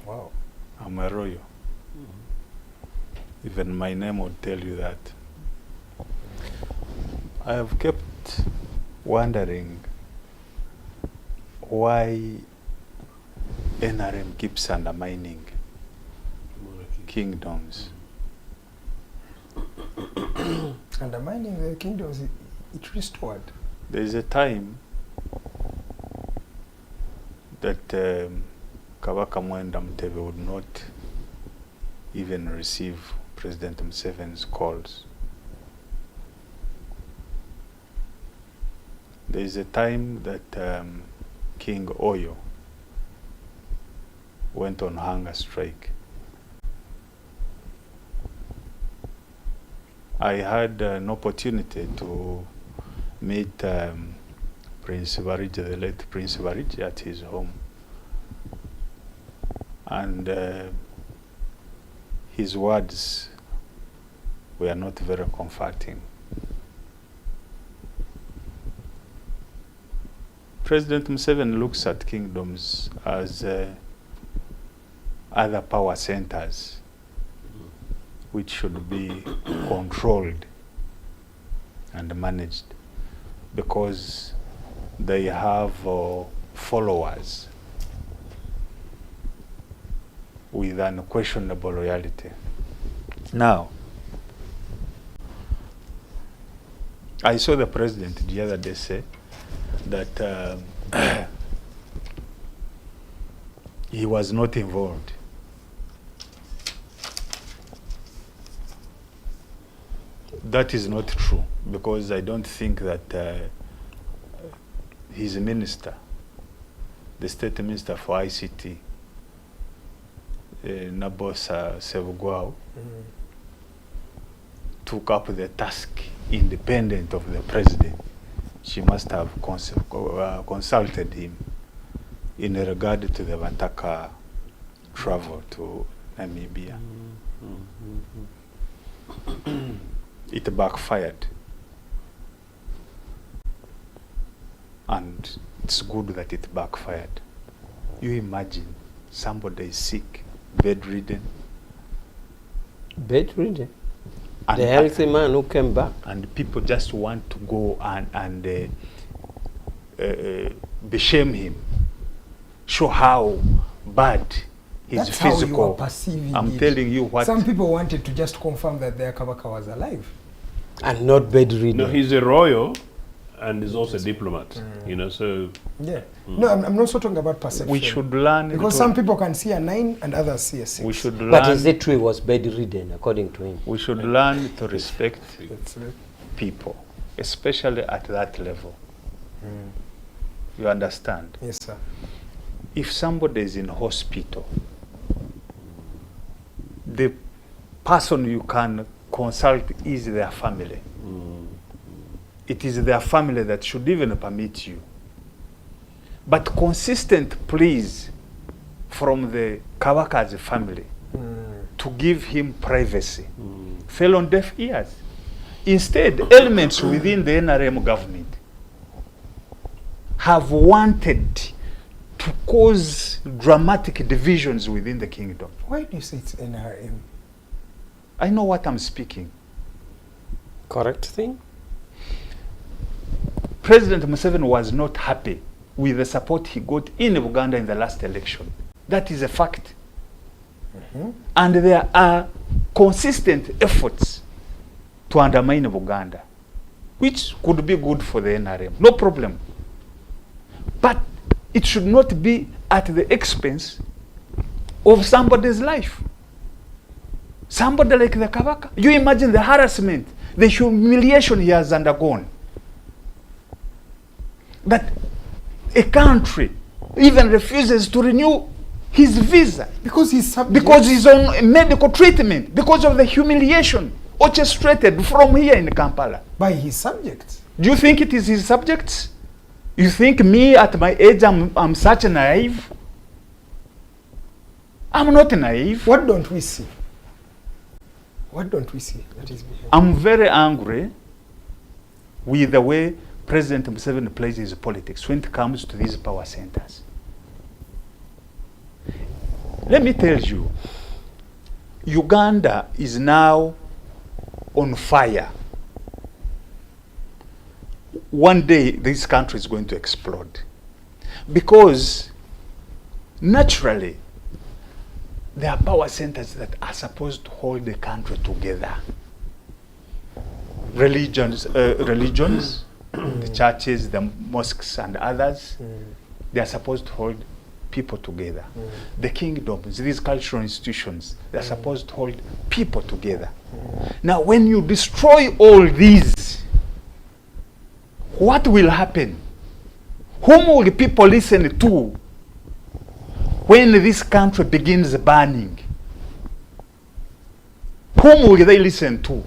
Wow. I'm a royal. Even my name would tell you that. I have kept wondering why NRM keeps undermining kingdoms. Undermining the kingdoms, it restored. There is a time that Kabaka Mwenda Mutebe would not even receive President Museveni's calls. There is a time that King Oyo went on hunger strike. I had an opportunity to meet Prince Barij, the late Prince Barij, at his home. And his words were not very comforting. President Museveni looks at kingdoms as other power centers which should be controlled and managed, because they have followers with unquestionable loyalty. Now, I saw the president the other day say that he was not involved. That is not true, because I don't think that his minister, the state minister for ICT, Nabosa Sevugwao, took up the task independent of the president. She must have consulted him in regard to the Vantaka travel to Namibia. It backfired. And it's good that it backfired. You imagine somebody is sick, bedridden. Bedridden? The healthy man who came back. And people just want to go and beshame him, show how bad his That's physical. how you are perceiving I'm it. telling you what. Some people wanted to just confirm that their Kabaka was alive. And not bedridden. No, he's a royal and he's also a diplomat, you know, so... Yeah. No, I'm not so talking about perception. We should learn... Because some people can see a 9 and others see a 6. We should learn... But is it true he was bedridden, according to him? We should learn to respect people, especially at that level. You understand? Yes, sir. If somebody is in hospital, the person you can consult is their family. It is their family that should even permit you. But consistent pleas from the Kawaka's family to give him privacy fell on deaf ears. Instead, elements within the NRM government have wanted to cause dramatic divisions within the kingdom. Why do you say it's NRM? I know what I'm speaking. Correct thing? President Museveni was not happy with the support he got in Uganda in the last election. That is a fact. And there are consistent efforts to undermine Uganda, which could be good for the NRM. No problem. But it should not be at the expense of somebody's life. Somebody like the Kabaka. You imagine the harassment, the humiliation he has undergone. That a country even refuses to renew his visa because he's on medical treatment, because of the humiliation orchestrated from here in Kampala by his subjects. Do you think it is his subjects? You think me at my age I'm such naive? I'm not naive. What don't we see? What don't we see that is behind? I'm very angry with the way President Museveni plays his politics when it comes to these power centers. Let me tell you, Uganda is now on fire. One day this country is going to explode. Because naturally, there are power centers that are supposed to hold the country together. Religions, the churches, the mosques and others, they are supposed to hold people together. The kingdoms, these cultural institutions, they are supposed to hold people together. Now when you destroy all these, what will happen? Whom will people listen to when this country begins burning? Whom will they listen to?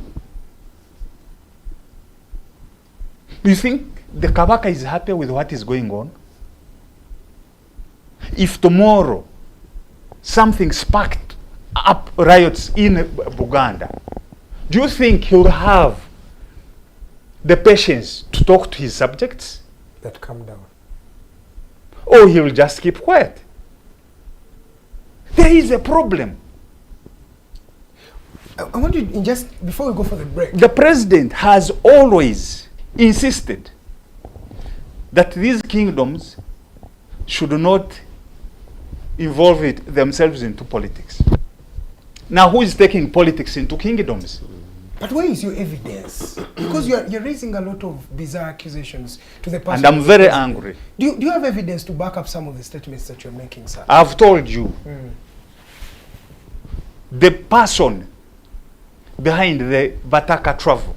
Do you think the Kabaka is happy with what is going on? If tomorrow something sparked up riots in Uganda, do you think he'll have the patience to talk to his subjects? That calm down. Or he will just keep quiet? There is a problem. I want you, just before we go for the break. The president has always insisted that these kingdoms should not involve themselves into politics. Now who is taking politics into kingdoms? But where is your evidence? Because you're raising a lot of bizarre accusations to the person. And I'm very angry. Do you have evidence to back up some of the statements that you're making, sir? I've told you. The person behind the Bataka travel.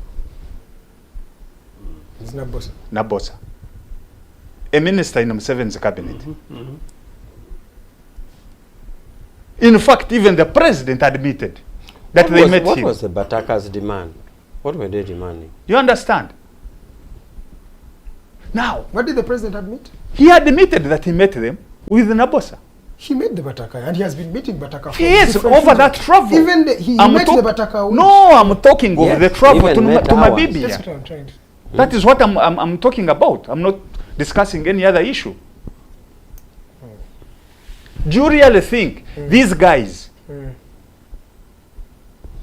It's Nabosa. Nabosa. A minister in Museveni's cabinet. In fact, even the president admitted that they met him. What was the Bataka's demand? What were they demanding? You understand? Now, what did the president admit? He admitted that he met them with Nabosa. He met the Bataka, and he has been meeting Bataka for yes, over that travel. Even he met the Bataka. No, I'm talking of the travel to Mabibia. That's what I'm trying to. That is what I'm talking about. I'm not discussing any other issue. Do you really think these guys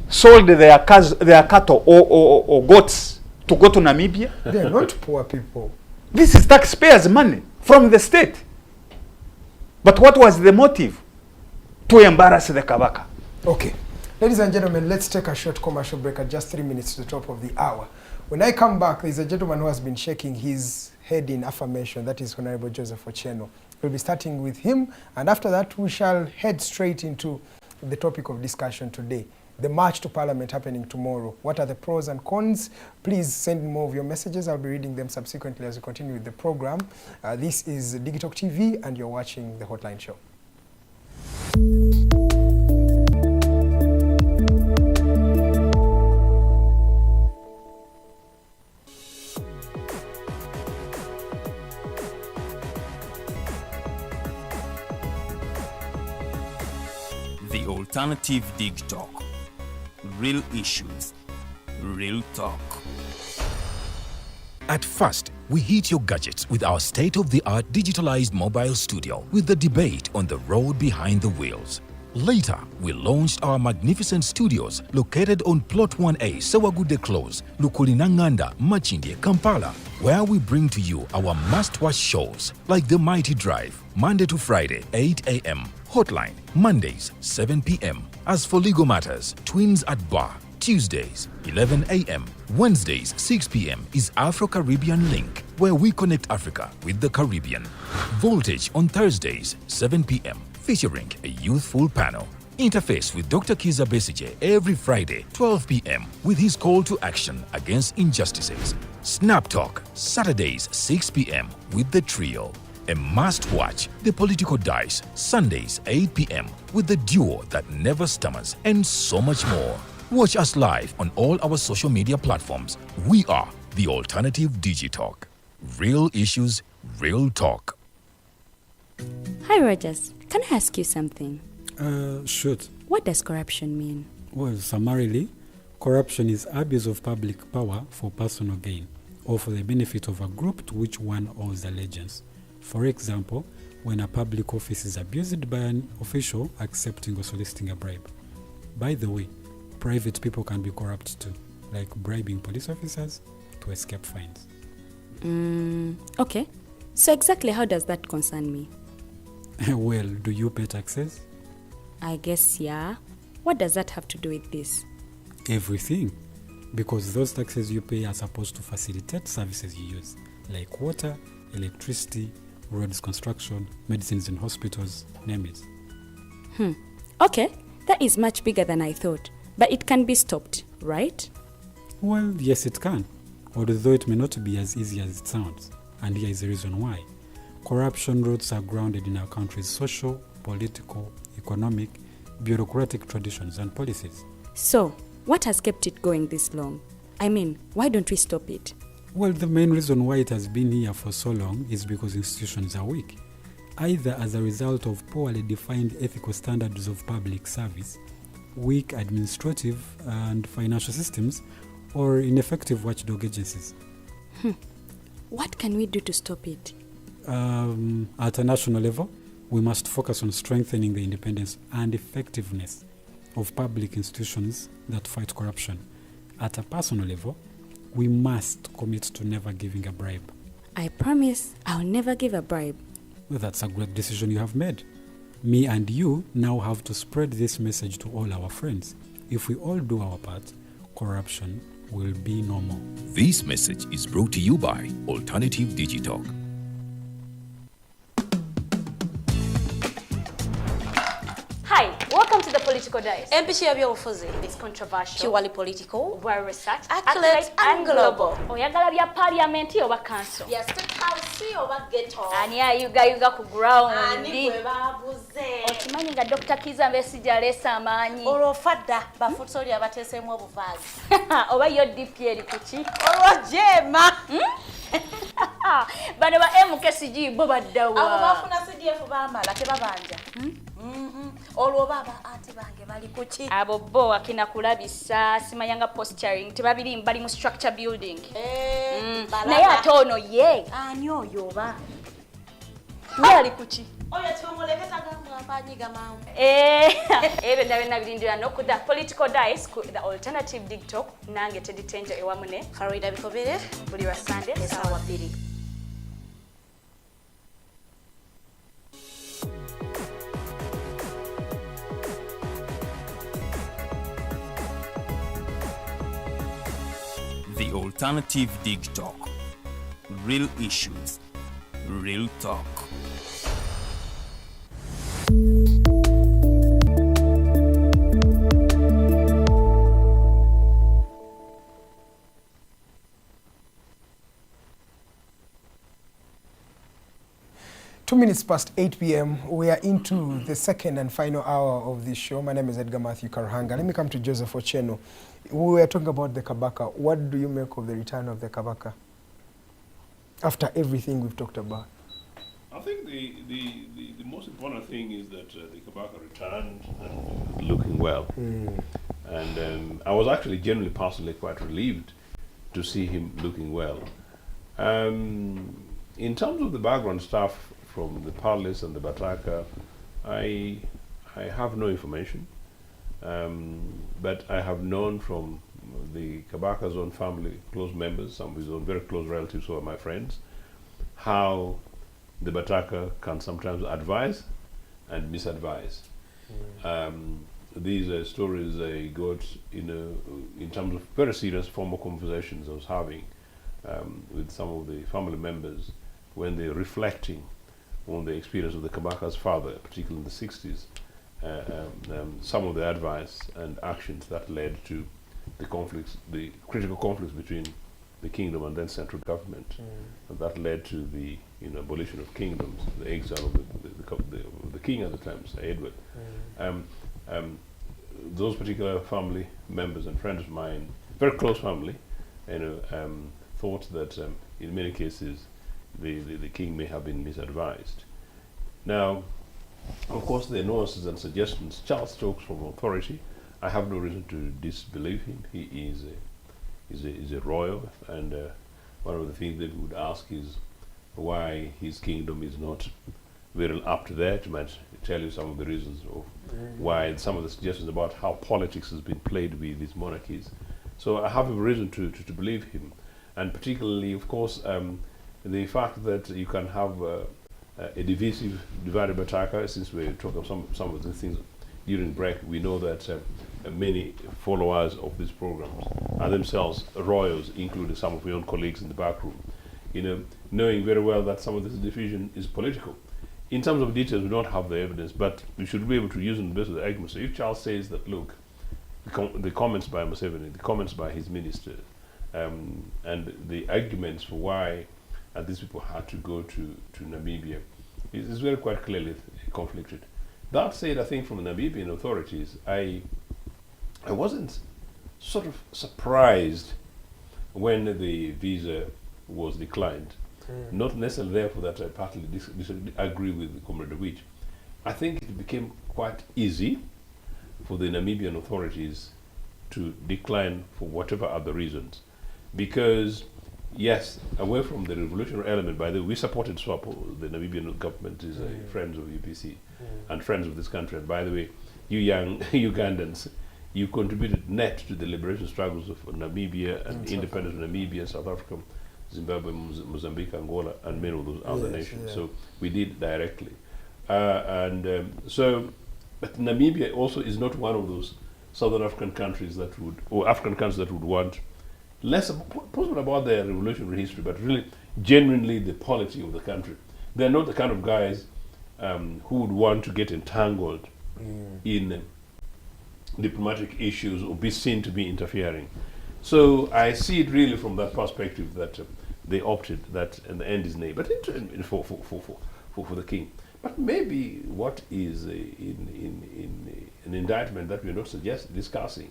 sold their cattle or goats to go to Namibia? They are not poor people. This is taxpayers' money from the state. But what was the motive? To embarrass the Kabaka. Okay. Ladies and gentlemen, let's take a short commercial break at just 3 minutes to the top of the hour. When I come back, there's a gentleman who has been shaking his head in affirmation. That is Honorable Joseph Ochieno. We'll be starting with him, and after that, we shall head straight into the topic of discussion today. The march to Parliament happening tomorrow. What are the pros and cons? Please send more of your messages. I'll be reading them subsequently as we continue with the program. This is Digitalk TV, and you're watching The Hotline Show. The Alternative Dig Talk. Real issues, real talk. At first, we hit your gadgets with our state-of-the-art digitalized mobile studio with the debate on the road behind the wheels. Later, we launched our magnificent studios located on Plot 1A, Sawagude Close, Lukulinanganda, Machindye, Kampala, where we bring to you our must-watch shows like The Mighty Drive, Monday to Friday, 8 a.m., Hotline, Mondays, 7 p.m. As for legal matters, Twins at Bar, Tuesdays, 11 a.m. Wednesdays, 6 p.m. is Afro-Caribbean Link, where we connect Africa with the Caribbean. Voltage on Thursdays, 7 p.m., featuring a youthful panel. Interface with Dr. Kiza Besije every Friday, 12 p.m. with his call to action against injustices. Snap Talk, Saturdays, 6 p.m. with the trio. A must-watch, The Political Dice, Sundays, 8 p.m. with the duo that never stammers, and so much more. Watch us live on all our social media platforms. We are The Alternative Digitalk. Real issues, real talk. Hi, Rogers. Can I ask you something? Shoot. What does corruption mean? Well, summarily, corruption is abuse of public power for personal gain or for the benefit of a group to which one owes allegiance. For example, when a public office is abused by an official accepting or soliciting a bribe. By the way, private people can be corrupt too, like bribing police officers to escape fines. Okay. So exactly how does that concern me? Well, do you pay taxes? I guess, yeah. What does that have to do with this? Everything. Because those taxes you pay are supposed to facilitate services you use, like water, electricity, roads construction, medicines in hospitals, name it. Okay, that is much bigger than I thought. But it can be stopped, right? Well, yes it can. Although it may not be as easy as it sounds. And here is the reason why. Corruption roots are grounded in our country's social, political, economic, bureaucratic traditions and policies. So, what has kept it going this long? I mean, why don't we stop it? Well, the main reason why it has been here for so long is because institutions are weak, either as a result of poorly defined ethical standards of public service, weak administrative and financial systems, or ineffective watchdog agencies. What can we do to stop it? At a national level, we must focus on strengthening the independence and effectiveness of public institutions that fight corruption. At a personal level, we must commit to never giving a bribe. I promise I'll never give a bribe. Well, that's a great decision you have made. Me and you now have to spread this message to all our friends. If we all do our part, corruption will be normal. This message is brought to you by Alternative Digital. Hi, welcome to the Political Dice. empichi y'ebyobufuzi It's controversial, purely political, well researched, accurate and global. Oyagala bya parliament oba council. ya state house oba ghetto, Ani ayugayuga ku ground. ani gwe baabuze, Okimanyi nga Dr. Kiza Besigye aleese amaanyi. olwo fadda bafutsoli abateeseemu obuvaazi, Oba yo DP eri kuki? olwo jeema Bano ba MKCG bo baddawa. abo bafuna CDF baamala tebabanja, olwo baba ate bange bali kuki, Abo bo akina kulabisa simanyanga posturing tebabiri bali mu structure building. Naye ate ono ye. ani oyo oba Ye ali kuki? oyo kyomuleketa gamwanyiga mamu. Ebyo ndabena birindira nokuda Political Dice ku the Alternative Digital nange teditenja ewamune Farida Bikobere, buli wa Sunday Esawa 2. The Alternative Dig Talk. Real issues, real talk. Two minutes past 8 p.m. We are into the second and final hour of this show. My name is Edgar Matthew Karuhanga. Let me come to Joseph Ocheno. We were talking about the Kabaka. What do you make of the return of the Kabaka? After everything we've talked about. I think the most important thing is that the Kabaka returned and looking well. And I was actually generally personally quite relieved to see him looking well. In terms of the background stuff from the palace and the Bataka, I have no information. But I have known from the Kabaka's own family, close members, some of his own very close relatives who are my friends, how the Bataka can sometimes advise and misadvise. These are stories I got in terms of very serious formal conversations I was having with some of the family members when they're reflecting on the experience of the Kabaka's father, particularly in the 60s, some of the advice and actions that led to the conflicts, the critical conflicts between the kingdom and then central government, and that led to the abolition of kingdoms, the exile of the king at the time, Sir Edward. Those particular family members and friends of mine, very close family, thought that in many cases the king may have been misadvised. Now, of course, there are nuances and suggestions. Charles talks from authority. I have no reason to disbelieve him. He is a royal, and one of the things that we would ask is why his kingdom is not very up to that. Might tell you some of the reasons of why, some of the suggestions about how politics has been played with these monarchies. So I have a reason to believe him, and particularly, of course, the fact that you can have a divisive, divided Bataka. Since we're talking some of the things during break, we know that many followers of these programs are themselves royals, including some of your own colleagues in the back room. Knowing very well that some of this division is political. In terms of details, we don't have the evidence, but we should be able to use them based on the argument. So if Charles says that, look, the comments by Museveni, the comments by his minister, and the arguments for why these people had to go to Namibia is very quite clearly conflicted. That said, I think from the Namibian authorities, I wasn't sort of surprised when the visa was declined. Not necessarily therefore that I partly disagree with Comrade Awich. I think it became quite easy for the Namibian authorities to decline for whatever other reasons. Because, yes, away from the revolutionary element, by the way, we supported SWAPO. The Namibian government is friends of UPC and friends of this country. And by the way, you young Ugandans, you contributed net to the liberation struggles of Namibia and independence of Namibia, South Africa, Zimbabwe, Mozambique, Angola, and many of those other nations. So we did directly. But Namibia also is not one of those Southern African countries that would, or African countries that would want less possible about their revolutionary history, but really genuinely the polity of the country. They're not the kind of guys who would want to get entangled in diplomatic issues or be seen to be interfering. So I see it really from that perspective that they opted that, and the end is near. But for the king. But maybe what is in an indictment that we are not discussing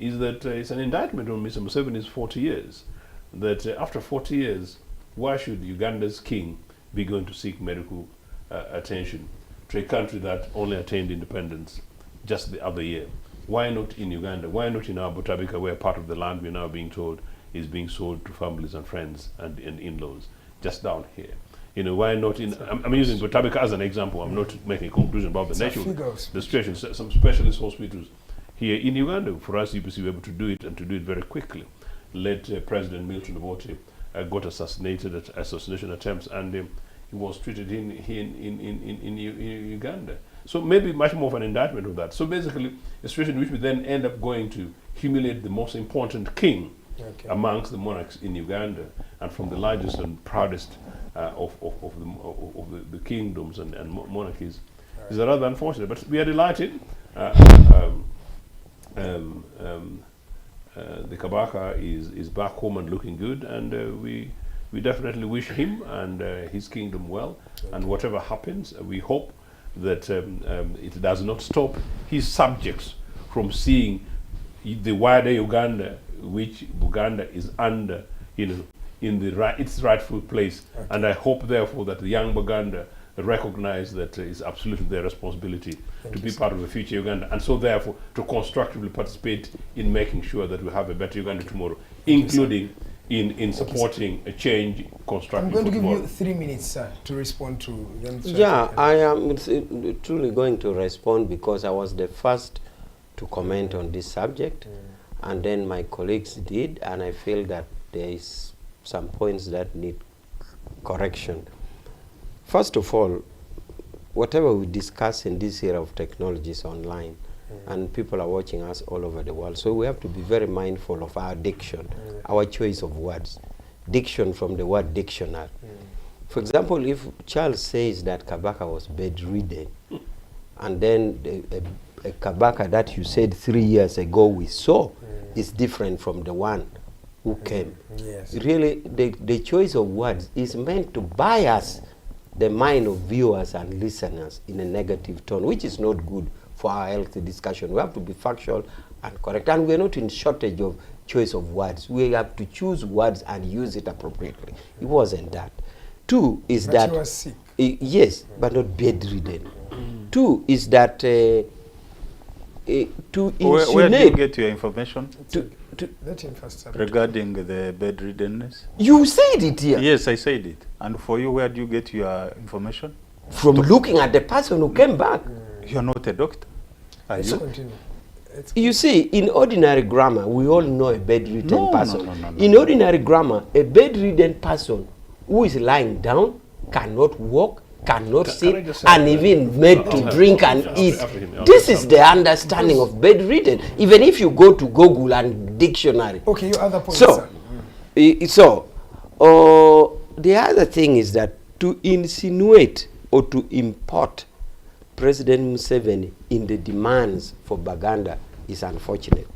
is that it's an indictment on Mr. Museveni's 40 years. That after 40 years, why should Uganda's king be going to seek medical attention to a country that only attained independence just the other year? Why not in Uganda? Why not in our Botabika, where part of the land we're now being told is being sold to families and friends and in-laws, just down here? You know, why not in, I'm using Botabika as an example, I'm not making a conclusion about the nature of the situation. Some specialist hospitals here in Uganda, for us, UPC, we were able to do it, and to do it very quickly. Late President Milton Obote got assassinated at assassination attempts, and he was treated in Uganda. So maybe much more of an indictment of that. So basically, a situation in which we then end up going to humiliate the most important king amongst the monarchs in Uganda, and from the largest and proudest of the kingdoms and monarchies, is rather unfortunate. But we are delighted. The Kabaka is back home and looking good, and we definitely wish him and his kingdom well. And whatever happens, we hope that it does not stop his subjects from seeing the wider Uganda, which Buganda is under, in its rightful place. And I hope, therefore, that the young Buganda recognize that it's absolutely their responsibility to be part of the future Uganda, and so therefore to constructively participate in making sure that we have a better Uganda tomorrow, including in supporting a change constructively. I'm going to give you 3 minutes, sir, to respond to them. Yeah, I am truly going to respond because I was the first to comment on this subject, and then my colleagues did, and I feel that there is some points that need correction. First of all, whatever we discuss in this era of technology is online, and people are watching us all over the world. So we have to be very mindful of our diction, our choice of words. Diction from the word dictionary. For example, if Charles says that Kabaka was bedridden, and then a Kabaka that you said 3 years ago we saw is different from the one who came. Really, the choice of words is meant to bias the mind of viewers and listeners in a negative tone, which is not good for our healthy discussion. We have to be factual and correct, and we're not in shortage of choice of words. We have to choose words and use it appropriately. It wasn't that. Two is that you were sick. Yes, but not bedridden. Two is that to insinuate. Where do you get your information? Let him first regarding the bedriddenness. You said it here. Yes, I said it. And for you, where do you get your information? From looking at the person who came back. You're not a doctor, are you? You see, in ordinary grammar, we all know a bedridden person. No. In ordinary grammar, a bedridden person who is lying down, cannot walk, cannot sit, and even made to drink and eat. This is the understanding of bedridden. Even if you go to Google and dictionary. Okay, your other point, sir. The other thing is that to insinuate or to import President Museveni in the demands for Baganda is unfortunate.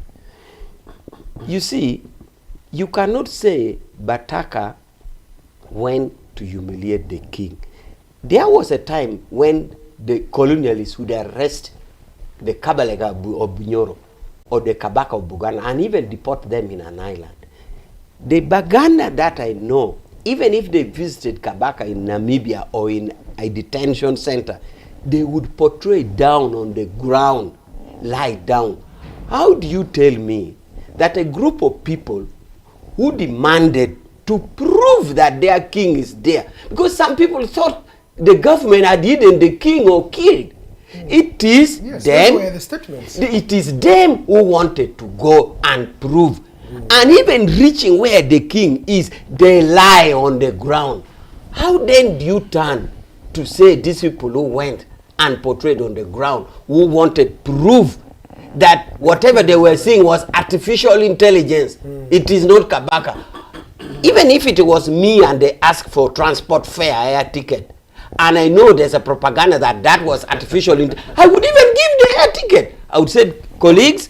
You see, you cannot say Bataka went to humiliate the king. There was a time when the colonialists would arrest the Kabalega of Bunyoro or the Kabaka of Buganda and even deport them in an island. The Baganda that I know, even if they visited Kabaka in Namibia or in a detention center, they would portray down on the ground, lie down. How do you tell me that a group of people who demanded to prove that their king is there, because some people thought the government had hidden the king or killed. It is them. It is them who wanted to go and prove. And even reaching where the king is, they lie on the ground. How then do you turn to say these people who went and portrayed on the ground, who wanted proof that whatever they were seeing was artificial intelligence. It is not Kabaka. Even if it was me and they asked for transport fare, air ticket, and I know there's a propaganda that was artificial, I would even give the air ticket. I would say, colleagues,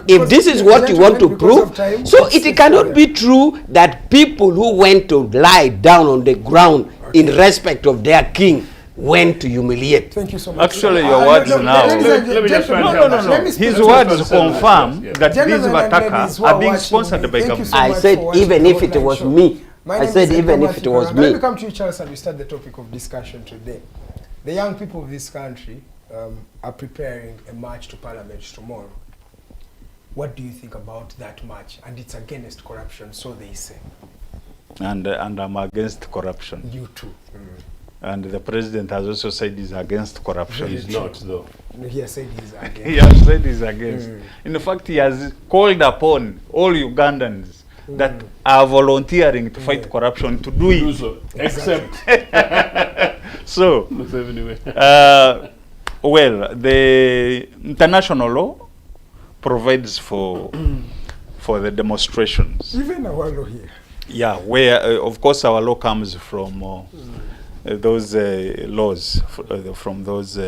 if this is what you want to prove, so it cannot be true that people who went to lie down on the ground in respect of their king went to humiliate. Thank you so much. Actually, your words now. Let me just No. His words confirm that these attackers are being sponsored by government. I said even if it was me. I said even if it was me. Let me come to you, Charles, and we start the topic of discussion today. The young people of this country are preparing a march to Parliament tomorrow. What do you think about that march? And it's against corruption, so they say. And I'm against corruption. You too. And the president has also said he's against corruption. He's not, though. He has said he's against. He has said he's against. In fact, he has called upon all Ugandans that are volunteering to fight corruption to do it. So, except. So, well, the international law provides for the demonstrations. Even our law here. Yeah, where of course our law comes from those laws, from those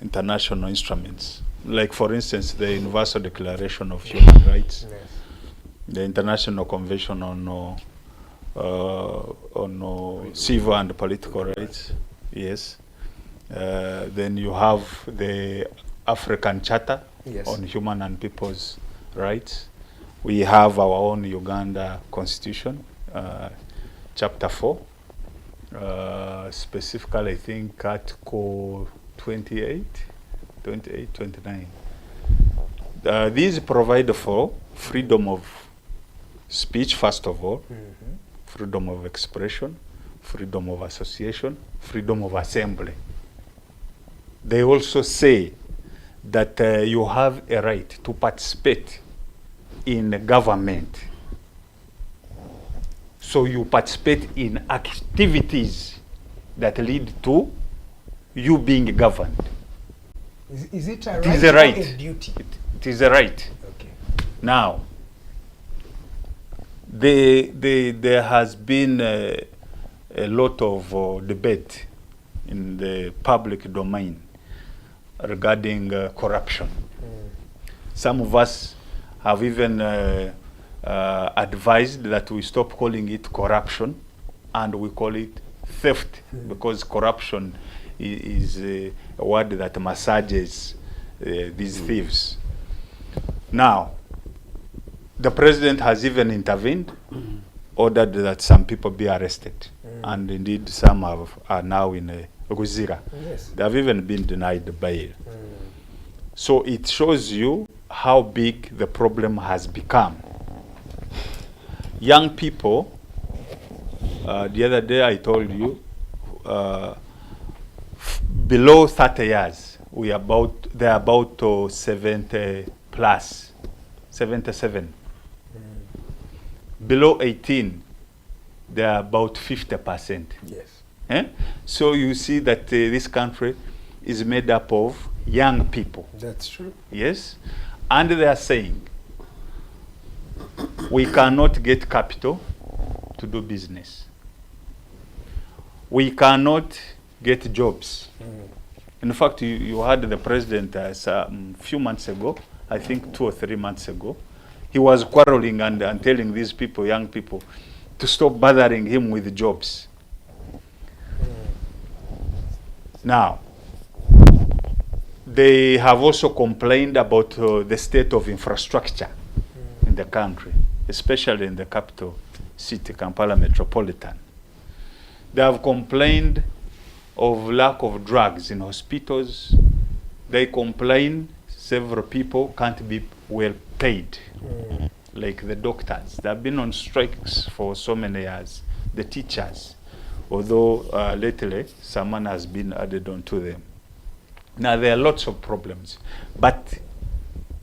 international instruments. Like, for instance, the Universal Declaration of Human Rights, the International Convention on civil and political rights. Yes. Then you have the African Charter on human and people's rights. We have our own Uganda Constitution, Chapter 4, specifically, I think, Article 28, 29. These provide for freedom of speech, first of all, freedom of expression, freedom of association, freedom of assembly. They also say that you have a right to participate in government. So you participate in activities that lead to you being governed. Is it a right? It is a right. Or a duty? It is a right. Okay. Now, there has been a lot of debate in the public domain regarding corruption. Some of us have even advised that we stop calling it corruption and we call it theft, because corruption is a word that massages these thieves. Now, the president has even intervened, ordered that some people be arrested, and indeed some are now in Ruzira. They have even been denied bail. So it shows you how big the problem has become. Young people, the other day I told you, below 30 years, they're about 70 plus, 77. Below 18, they're about 50%. Yes. So you see that this country is made up of young people. That's true. Yes. And they are saying, we cannot get capital to do business. We cannot get jobs. In fact, you heard the president a few months ago, I think 2 or 3 months ago, he was quarreling and telling these people, young people, to stop bothering him with jobs. Now, they have also complained about the state of infrastructure in the country, especially in the capital city, Kampala Metropolitan. They have complained of lack of drugs in hospitals. They complain several people can't be well paid, like the doctors. They have been on strikes for so many years, the teachers, although lately someone has been added on to them. Now, there are lots of problems, but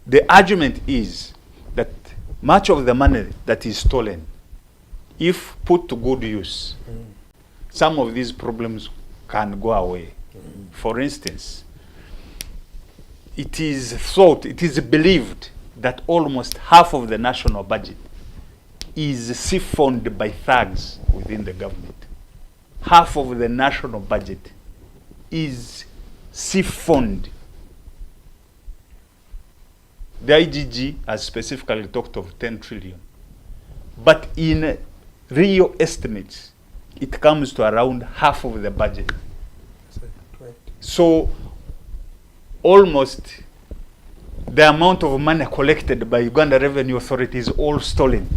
the argument is that much of the money that is stolen, if put to good use, some of these problems can go away. For instance, it is thought, it is believed that almost half of the national budget is siphoned by thugs within the government. Half of the national budget is siphoned. The IGG has specifically talked of 10 trillion. But in real estimates, it comes to around half of the budget. So almost the amount of money collected by Uganda Revenue Authority is all stolen.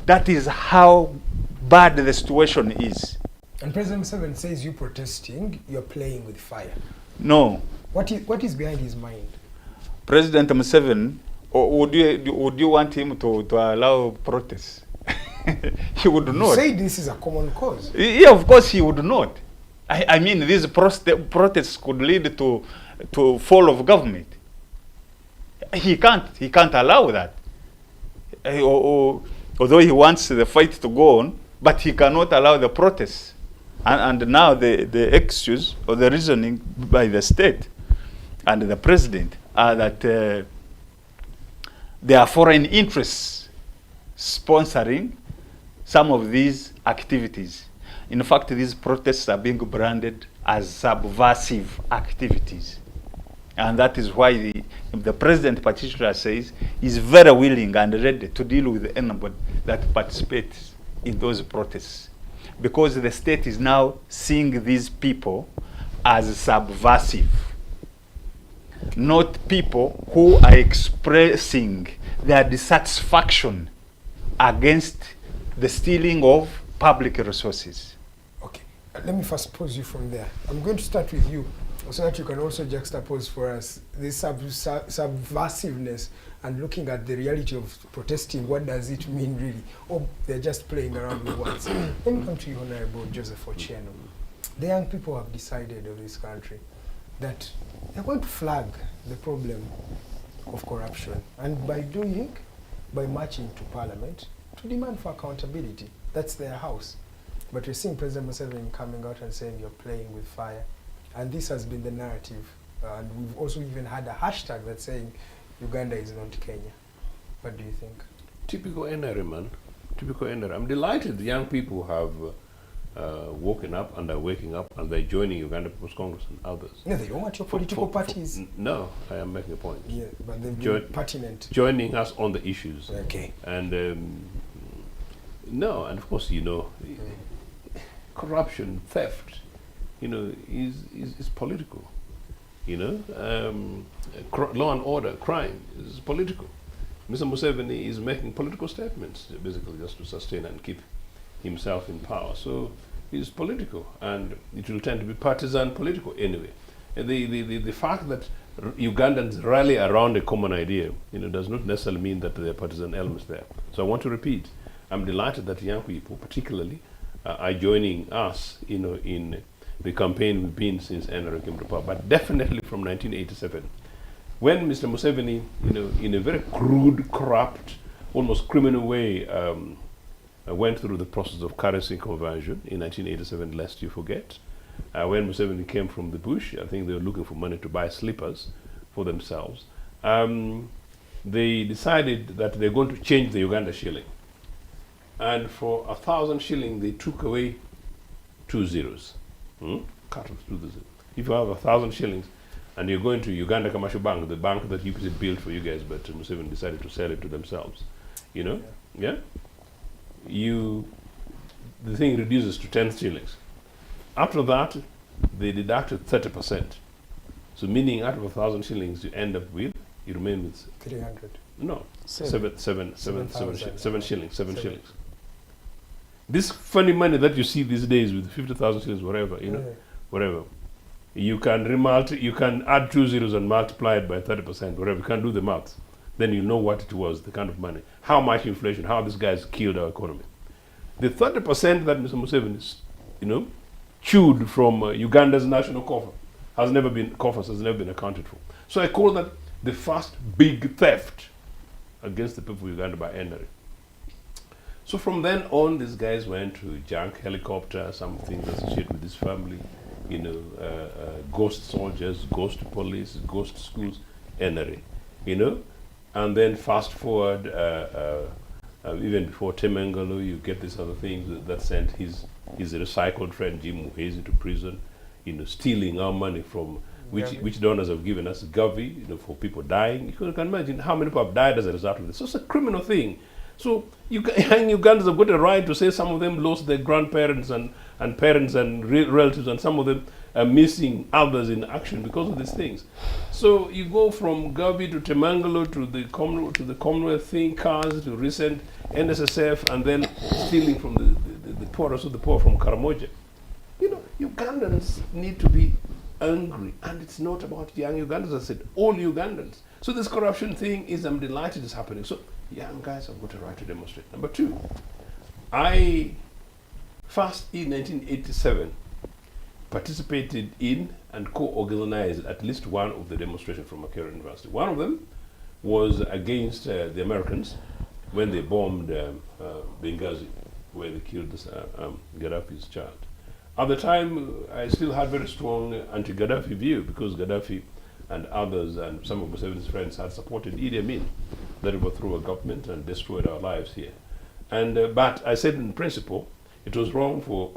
That is how bad the situation is. And President Museveni says you protesting, you're playing with fire. No. What is behind his mind? President Museveni, or would you want him to allow protests? He would not. You say this is a common cause. Yeah, of course he would not. I mean, these protests could lead to fall of government. He can't allow that. Although he wants the fight to go on, but he cannot allow the protests. And now the excuse or the reasoning by the state and the president are that there are foreign interests sponsoring some of these activities. In fact, these protests are being branded as subversive activities. And that is why the president particularly says he's very willing and ready to deal with anybody that participates in those protests. Because the state is now seeing these people as subversive, not people who are expressing their dissatisfaction against the stealing of public resources. Okay, let me first pose you from there. I'm going to start with you so that you can also juxtapose for us this subversiveness and looking at the reality of protesting. What does it mean really? Or they're just playing around with words. Let me come to you, Honorable Joseph Ochieno. The young people have decided of this country that they're going to flag the problem of corruption, and by marching to Parliament to demand for accountability. That's their house. But we're seeing President Museveni coming out and saying you're playing with fire. And this has been the narrative. And we've also even had a hashtag that's saying Uganda is not Kenya. What do you think? Typical NRM, man. Typical NRM. I'm delighted the young people have woken up and are waking up and they're joining Uganda People's Congress and others. No, they don't want your political parties. No, I am making a point. Yeah, but they've been pertinent. Joining us on the issues. Okay. And no, and of course, you know, corruption, theft, you know, is political. You know, law and order, crime is political. Mr. Museveni is making political statements, basically just to sustain and keep himself in power. So it's political, and it will tend to be partisan political anyway. And the fact that Ugandans rally around a common idea, you know, does not necessarily mean that there are partisan elements there. So I want to repeat, I'm delighted that young people, particularly, are joining us, you know, in the campaign we've been since NRM came to power, but definitely from 1987. When Mr. Museveni, you know, in a very crude, corrupt, almost criminal way, went through the process of currency conversion in 1987, lest you forget. When Museveni came from the bush, I think they were looking for money to buy slippers for themselves. They decided that they're going to change the Uganda shilling. And for 1,000 shillings, they took away 2 zeros. Cut off 2 zeros. If you have 1,000 shillings and you're going to Uganda Commercial Bank, the bank that UPC built for you guys, but Museveni decided to sell it to themselves, you know? Yeah? The thing reduces to 10 shillings. After that, they deducted 30%. So meaning out of 1,000 shillings, you end up with, you remain with 300. No, 7 shillings. This funny money that you see these days with 50,000 shillings, whatever, you know, whatever. You can add 2 zeros and multiply it by 30%, whatever. You can do the maths. Then you know what it was, the kind of money. How much inflation, how these guys killed our economy. The 30% that Mr. Museveni, you know, chewed from Uganda's national coffers has never been accounted for. So I call that the first big theft against the people of Uganda by NRM. So from then on, these guys went to junk helicopter, some things associated with this family, you know, ghost soldiers, ghost police, ghost schools, NRA, you know. And then fast forward, even before Temangalo, you get this other thing that sent his recycled friend Jim Muhezi to prison, you know, stealing our money from which donors have given us, Gavi, you know, for people dying. You can imagine how many people have died as a result of this. So it's a criminal thing. So Ugandans have got a right to say some of them lost their grandparents and parents and relatives, and some of them are missing others in action because of these things. So you go from Gavi to Temangalo to the Commonwealth thing, cars to recent NSSF, and then stealing from the poorest of the poor from Karamoja. You know, Ugandans need to be angry, and it's not about young Ugandans. I said all Ugandans. So this corruption thing is, I'm delighted it's happening. So young guys have got a right to demonstrate. Number two, I first in 1987 participated in and co-organized at least one of the demonstrations from Makerere University. One of them was against the Americans when they bombed Benghazi, where they killed Gaddafi's child. At the time, I still had very strong anti-Gaddafi view, because Gaddafi and others and some of Museveni's friends had supported Idi Amin, that overthrew a government and destroyed our lives here. And but I said in principle, it was wrong for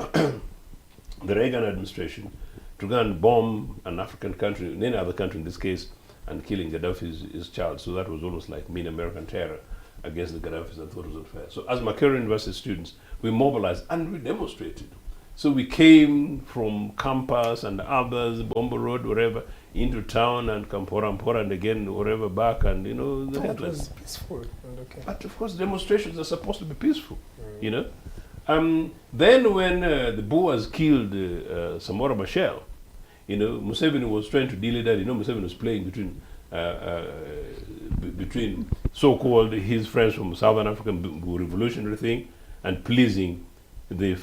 the Reagan administration to go and bomb an African country, any other country in this case, and killing Gaddafi's child. So that was almost like mean American terror against the Gaddafis, and thought it was unfair. So as Makerere University students, we mobilized and we demonstrated. So we came from campus and others, Bombo Road, wherever, into town and Kampora and again wherever back, and you know, the headlines. It was peaceful. Okay. But of course, demonstrations are supposed to be peaceful, you know. Then when the Boers killed Samora Machel, you know, Museveni was trying to delay that. You know, Museveni was playing between so-called his friends from Southern African revolutionary thing and pleasing the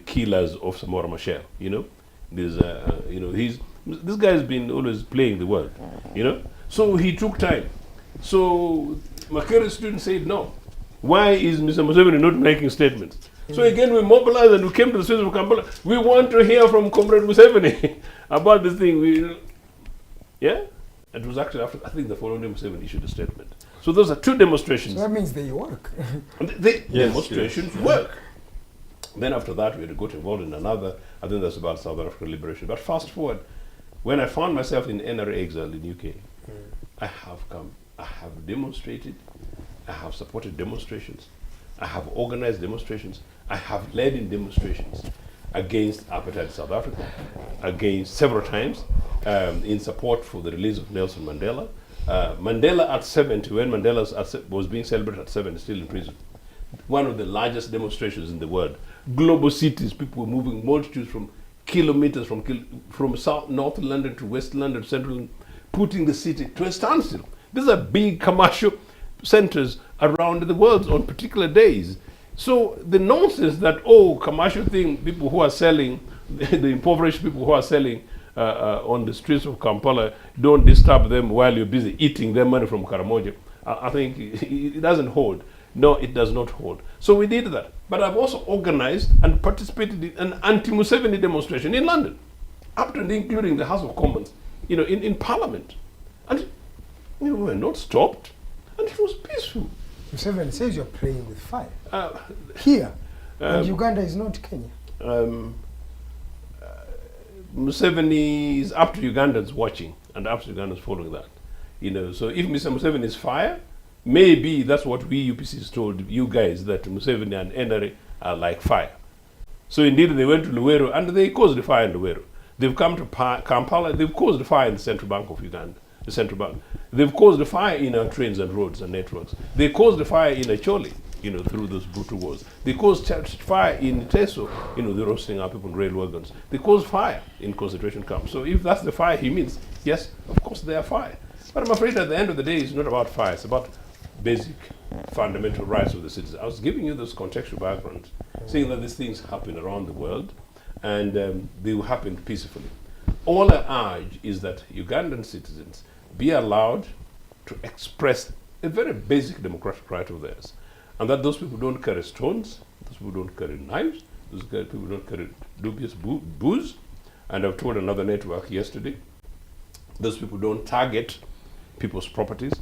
killers of Samora Machel. You know, you know, this guy has been always playing the world. You know, so he took time. So Makerere students said no. Why is Mr. Museveni not making statements? So again, we mobilized and we came to the streets of Kampala. We want to hear from Comrade Museveni about this thing. Yeah? It was actually after, I think the following day Museveni issued a statement. So those are two demonstrations. So that means they work. Demonstrations work. Then after that, we got involved in another, I think that's about South African liberation. But fast forward, when I found myself in NRA exile in UK, I have demonstrated, I have supported demonstrations, I have organized demonstrations, I have led in demonstrations against apartheid South Africa, against several times, in support for the release of Nelson Mandela. Mandela at 70, when Mandela was being celebrated at 70, still in prison. One of the largest demonstrations in the world. Global cities, people were moving, multitudes from kilometers, from south, north London to west London, central London, putting the city to a standstill. These are big commercial centers around the world on particular days. So the nonsense that, oh, commercial thing, people who are selling, the impoverished people who are selling on the streets of Kampala, don't disturb them while you're busy eating their money from Karamoja. I think it doesn't hold. No, it does not hold. So we did that. But I've also organized and participated in an anti-Museveni demonstration in London, up to and including the House of Commons, you know, in Parliament. And we were not stopped, and it was peaceful. Museveni says you're playing with fire. Here, and Uganda is not Kenya. Museveni is up to Ugandans watching, and up to Ugandans following that. You know, so if Mr. Museveni is fire, maybe that's what we UPCs told you guys, that Museveni and NRA are like fire. So indeed they went to Luwero and they caused the fire in Luwero. They've come to Kampala, they've caused the fire in the Central Bank of Uganda, the Central Bank. They've caused the fire in our trains and roads and networks. They caused the fire in Acholi, you know, through those brutal wars. They caused fire in Teso, you know, they're roasting our people in rail wagons. They caused fire in concentration camps. So if that's the fire he means, yes, of course they are fire. But I'm afraid at the end of the day, it's not about fire, it's about basic fundamental rights of the citizens. I was giving you those contextual backgrounds, saying that these things happen around the world, and they will happen peacefully. All I urge is that Ugandan citizens be allowed to express a very basic democratic right of theirs, and that those people don't carry stones, those people don't carry knives, those people don't carry dubious booze, And I've told another network yesterday, those people don't target people's properties,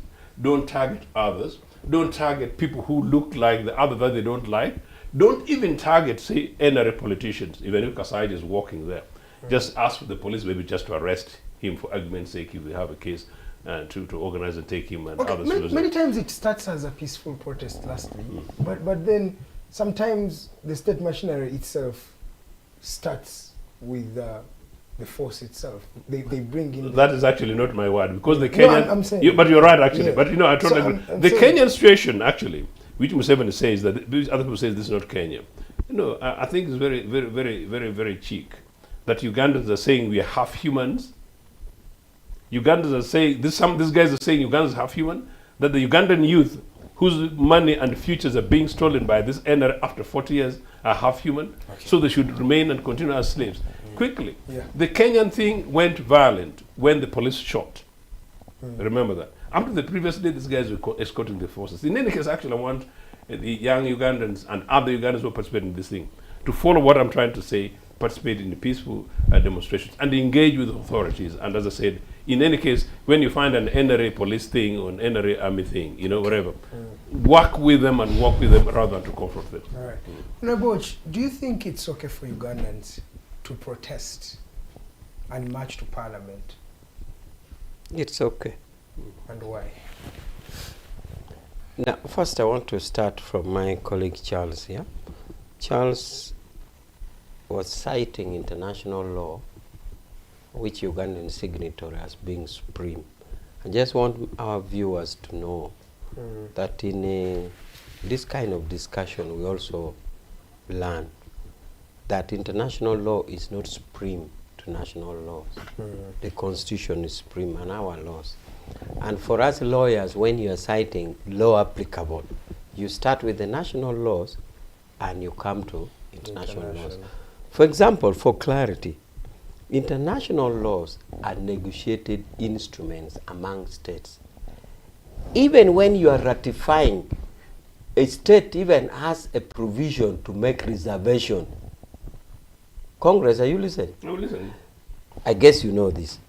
don't target others, don't target people who look like the other that they don't like, don't even target, say, NRA politicians, even if Kasai is walking there. Just ask for the police maybe just to arrest him for argument's sake if they have a case, to organize and take him and others. Many times it starts as a peaceful protest, lastly, but then sometimes the state machinery itself starts with the force itself. They bring in... That is actually not my word, because the Kenyan... No, I'm saying... but you're right, actually. Yeah. But, I totally agree. The saying, Kenyan situation, actually, which Museveni says, that other people say this is not Kenya. I think it's very, very, very, very, very cheek that Ugandans are saying we are half humans. Ugandans are saying, these guys are saying Ugandans are half human, that the Ugandan youth whose money and futures are being stolen by this NRM after 40 years are half human, so they should remain and continue as slaves. Quickly, the Kenyan thing went violent when the police shot. Remember that. Up to the previous day, these guys were escorting the forces. In any case, actually, I want the young Ugandans and other Ugandans who participate in this thing to follow what I'm trying to say, participate in the peaceful demonstrations and engage with authorities. And as I said, in any case, when you find an NRA police thing or an NRA army thing, whatever, work with them and walk with them rather than to confront them. All right. Awich, do you think it's okay for Ugandans to protest and march to parliament? It's okay. And why? Now, first I want to start from my colleague Charles here. Charles was citing international law, which Ugandan signatory as being supreme. I just want our viewers to know that in this kind of discussion, we also learn that international law is not supreme to national laws. The Constitution is supreme and our laws. And for us lawyers, when you are citing law applicable, you start with the national laws and you come to international laws. For example, for clarity, international laws are negotiated instruments among states. Even when you are ratifying, a state even has a provision to make reservation. Congress, are you listening? I'm listening. I guess you know this.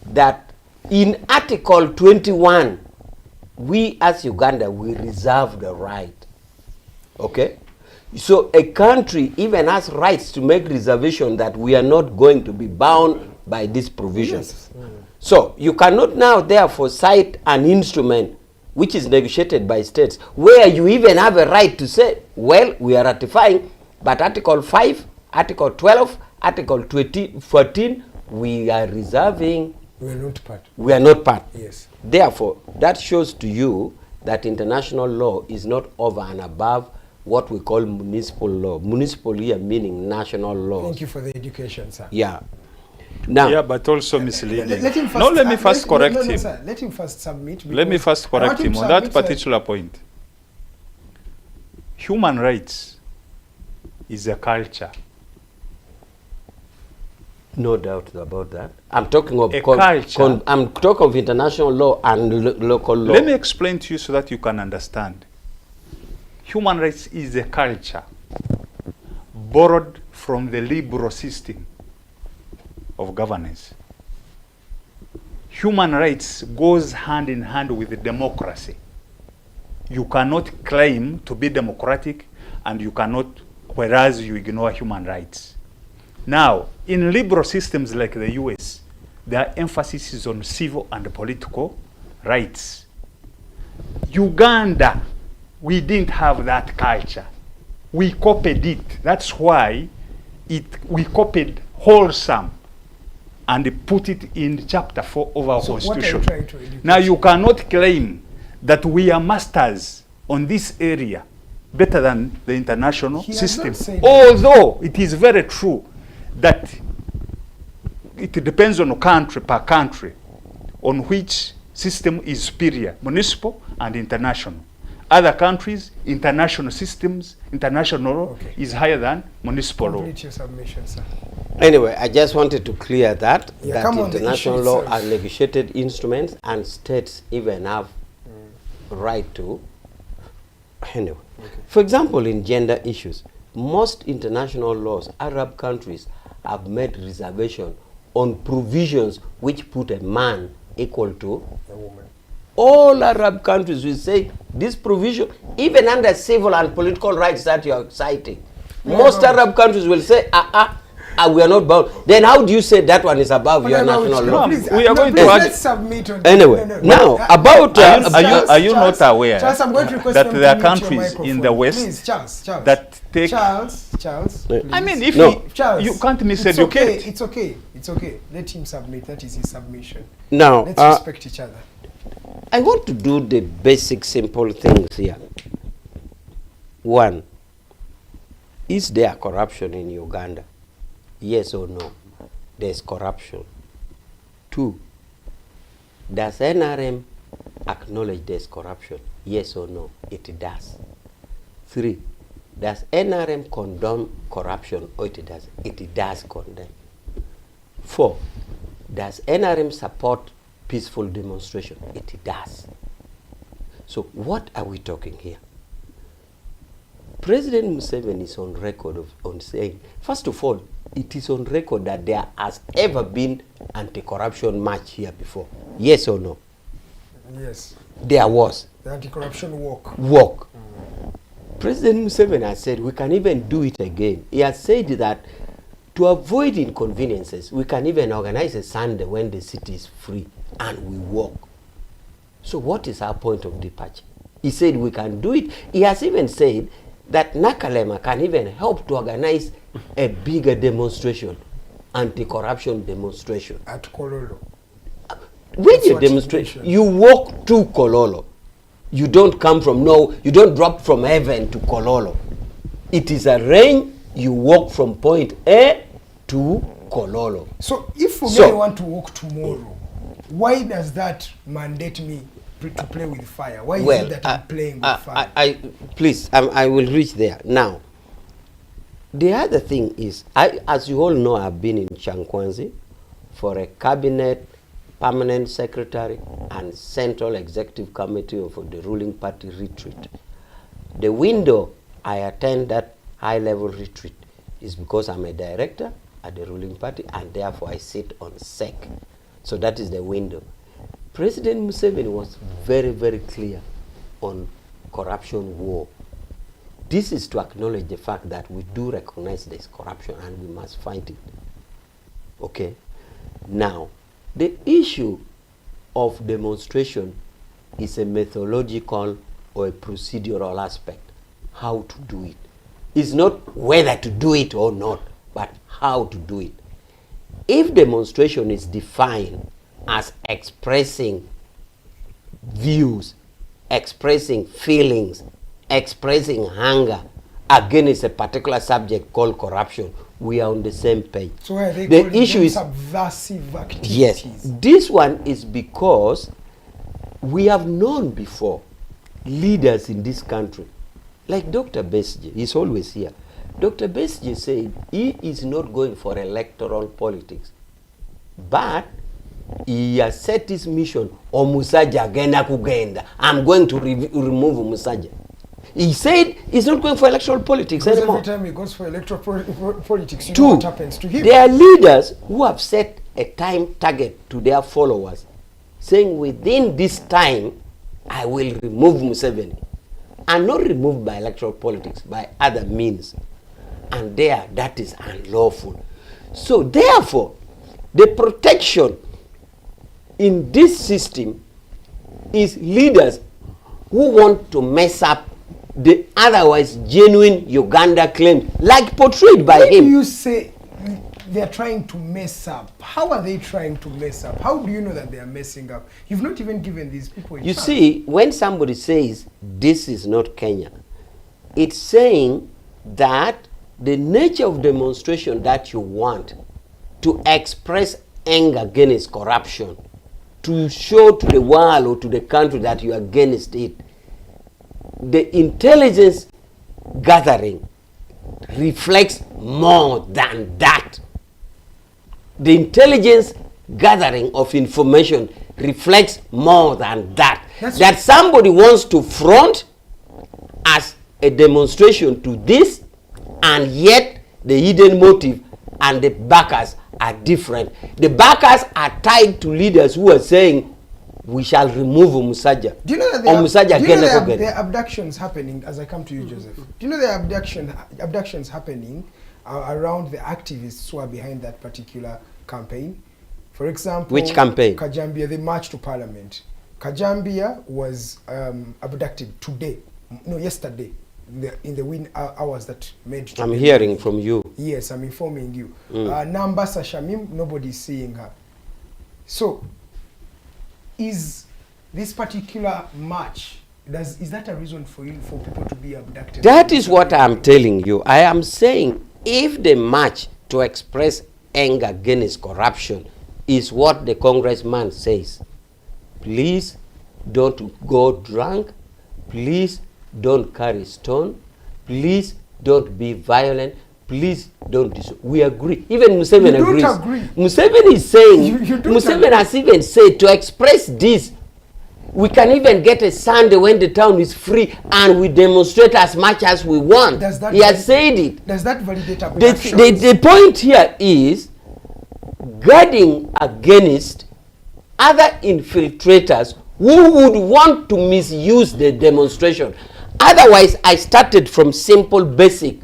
That in Article 21, we as Uganda, we reserve the right. Okay? So a country even has rights to make reservation that we are not going to be bound by this provision. Yes. So you cannot now therefore cite an instrument which is negotiated by states where you even have a right to say, well, we are ratifying, but Article 5, Article 12, Article 14, we are reserving. We are not part. We are not part. Yes. Therefore, that shows to you that international law is not over and above what we call municipal law. Municipal here meaning national law. Thank you for the education, sir. Yeah. Now, yeah, but also misleading. Let him first, no, let me first correct him. Sir, let him first submit. Let me first correct him on that particular point. Human rights is a culture. No doubt about that. I'm talking of culture. I'm talking of international law and local law. Let me explain to you so that you can understand. Human rights is a culture borrowed from the liberal system of governance. Human rights goes hand in hand with democracy. You cannot claim to be democratic and you cannot, whereas you ignore human rights. Now, in liberal systems like the US, their emphasis is on civil and political rights. Uganda, we didn't have that culture. We copied it. That's why we copied wholesome and put it in chapter 4 of our constitution. What are you trying to educate? Now you cannot claim that we are masters on this area better than the international system. Although it is very true that it depends on country per country on which system is superior, municipal and international. Other countries, international systems, international law is higher than municipal law. Complete your submission, sir. Anyway, I just wanted to clear that, that international law are negotiated instruments and states even have right to. Anyway, for example, in gender issues, most international laws, Arab countries have made reservation on provisions which put a man equal to A woman. all Arab countries will say this provision, even under civil and political rights that you are citing, most Arab countries will say, we are not bound. Then how do you say that one is above your national law? Please, We are going to let's submit on Anyway, now about Are you not aware Charles, I'm going to request that them to there are mute your countries in microphone. the West Please, Charles, that take? Charles, please. I mean, if No. Charles, you can't it's miseducate. It's okay. Let him submit. That is his submission. now Let's respect each other. I want to do the basic simple things here. One, is there corruption in Uganda? Yes or no? There's corruption. Two, does NRM acknowledge there's corruption? Yes or no? It does. Three, does NRM condone corruption or it does? It does condemn. Four, does NRM support peaceful demonstration? It does. So what are we talking here? President Museveni is on record on saying, first of all, it is on record that there has ever been anti-corruption march here before. Yes or no? Yes. There was. The anti-corruption walk. Walk. President Museveni has said we can even do it again. He has said that to avoid inconveniences, we can even organize a Sunday when the city is free and we walk. So what is our point of departure? He said we can do it. He has even said that Nakalema can even help to organize a bigger demonstration, anti-corruption demonstration. At Kololo. When you demonstrate, you walk to Kololo. You don't come from you don't drop from heaven to Kololo. It is a range, you walk from point A to Kololo. So if I want to walk tomorrow, why does that mandate me to play with fire? Why is it that I'm playing with fire? Please, I will reach there. Now, the other thing is, as you all know, I've been in Chankwanzi for a cabinet, permanent secretary, and central executive committee of the ruling party retreat. The window I attend that high-level retreat is because I'm a director at the ruling party, and therefore I sit on SEC. So that is the window. President Museveni was very, very clear on corruption war. This is to acknowledge the fact that we do recognize there's corruption and we must fight it. Okay? Now, the issue of demonstration is a methodological or a procedural aspect. How to do it. It's not whether to do it or not, but how to do it. If demonstration is defined as expressing views, expressing feelings, expressing hunger against a particular subject called corruption, we are on the same page. So why are they the calling issue them is subversive activities? Yes, this one is because we have known before leaders in this country, like Dr. Besje, he's always here. Dr. Besje said he is not going for electoral politics, but he has set his mission on Musaja agenda kugenda. I'm going to remove Musaja. He said he's not going for electoral politics Because anymore. every time he goes for electoral politics, you Two, know what happens to him. there are leaders who have set a time target to their followers, saying within this time, I will remove Museveni. And not removed by electoral politics, by other means. And that is unlawful. So therefore, the protection in this system is leaders who want to mess up the otherwise genuine Uganda claims, like portrayed by When him. do you say they're trying to mess up? How are they trying to mess up? How do you know that they are messing up? You've not even given these people a You chance. see, when somebody says this is not Kenya, it's saying that the nature of demonstration that you want to express anger against corruption, to show to the world or to the country that you are against it, the intelligence gathering reflects more than that. The intelligence gathering of information reflects more than that. That somebody wants to front as a demonstration to this, and yet the hidden motive and the backers are different. The backers are tied to leaders who are saying, we shall remove Musaja. Do you know that there are abductions happening, as I come to you, Joseph? Do you know there are abductions happening around the activists who are behind that particular campaign? For example, which campaign? Kajambia, the march to parliament. Kajambia was abducted yesterday, in the wee hours that made. I'm hearing from you. Yes, I'm informing you. Nambasa Shamim, nobody's seeing her. So, is this particular march, is that a reason for people to be abducted? That is what I'm telling you. I am saying, if the march to express anger against corruption is what the congressman says, please don't go drunk, please don't carry stone, please don't be violent, please don't we agree. Even Museveni agrees. Agree. Museveni is saying, Museveni has even said, to express this, we can even get a Sunday when the town is free and we demonstrate as much as we want. He has said it. Does that validate the point here is guarding against other infiltrators who would want to misuse the demonstration. Otherwise, I started from simple, basic.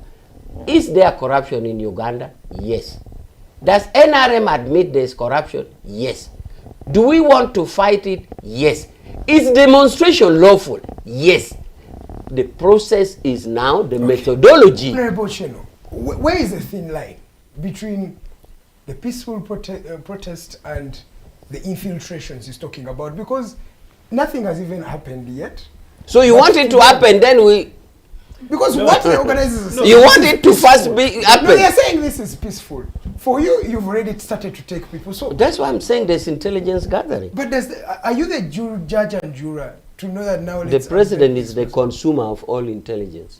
Is there corruption in Uganda? Yes. Does NRM admit there's corruption? Yes. Do we want to fight it? Yes. Is demonstration lawful? Yes. The process is now the methodology. Where is the thin line between the peaceful protest and the infiltrations he's talking about? Because nothing has even happened yet. So you want it to happen, then we... Because what the organizers are you want it to first happen. No, they're saying this is peaceful. For you, you've already started to take people. So that's why I'm saying there's intelligence gathering. But are you the judge and juror to know that now? The president is the consumer of all intelligence.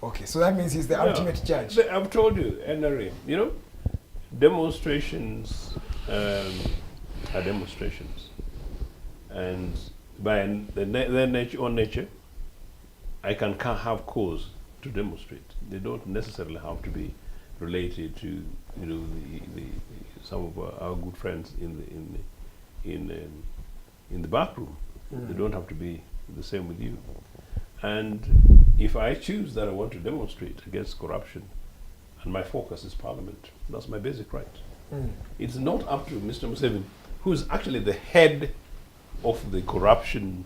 Okay, so that means he's the ultimate judge. I've told you, NRM, demonstrations are demonstrations, and by their own nature, I can have cause to demonstrate. They don't necessarily have to be related to, some of our good friends in the back room. They don't have to be the same with you. And if I choose that I want to demonstrate against corruption, and my focus is Parliament, that's my basic right. It's not up to Mr. Museveni, who is actually the head of the corruption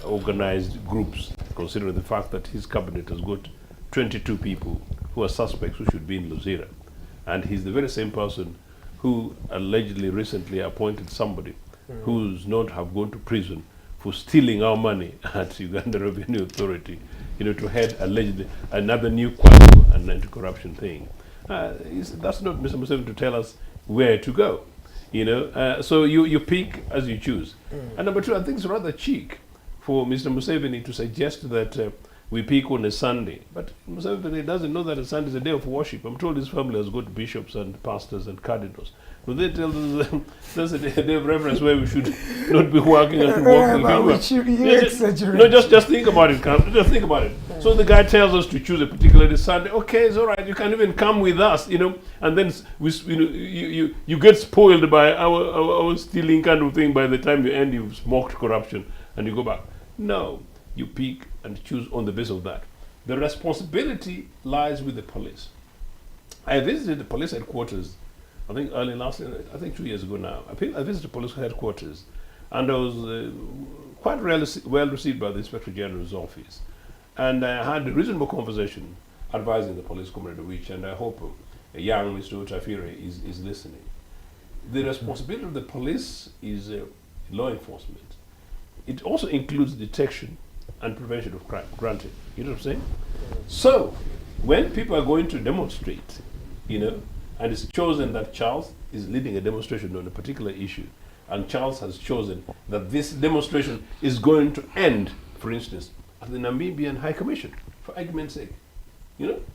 organized groups, considering the fact that his cabinet has got 22 people who are suspects who should be in Luzira. And he's the very same person who allegedly recently appointed somebody who's not have gone to prison for stealing our money at Uganda Revenue Authority, to head allegedly another new Kwaku and anti-corruption thing. That's not Mr. Museveni to tell us where to go. So you pick as you choose. And number two, I think it's rather cheek for Mr. Museveni to suggest that we pick on a Sunday. But Museveni doesn't know that a Sunday is a day of worship. I'm told his family has got bishops and pastors and cardinals. So they tell us that's a day of reverence where we should not be working and walking. Just think about it, just think about it. So the guy tells us to choose a particular Sunday. Okay, it's all right. You can even come with us, and then you get spoiled by our stealing kind of thing. By the time you end, you've smoked corruption and you go back. No, you pick and choose on the basis of that. The responsibility lies with the police. I visited the police headquarters, I think early last year, I think 2 years ago now. I visited the police headquarters, and I was quite well received by the Inspector General's office. And I had a reasonable conversation advising the police commander, which, and I hope a young Mr. Utafire is listening. The responsibility of the police is law enforcement. It also includes detection and prevention of crime, granted. You know what I'm saying? So, when people are going to demonstrate, and it's chosen that Charles is leading a demonstration on a particular issue, and Charles has chosen that this demonstration is going to end, for instance, at the Namibian High Commission, for argument's sake.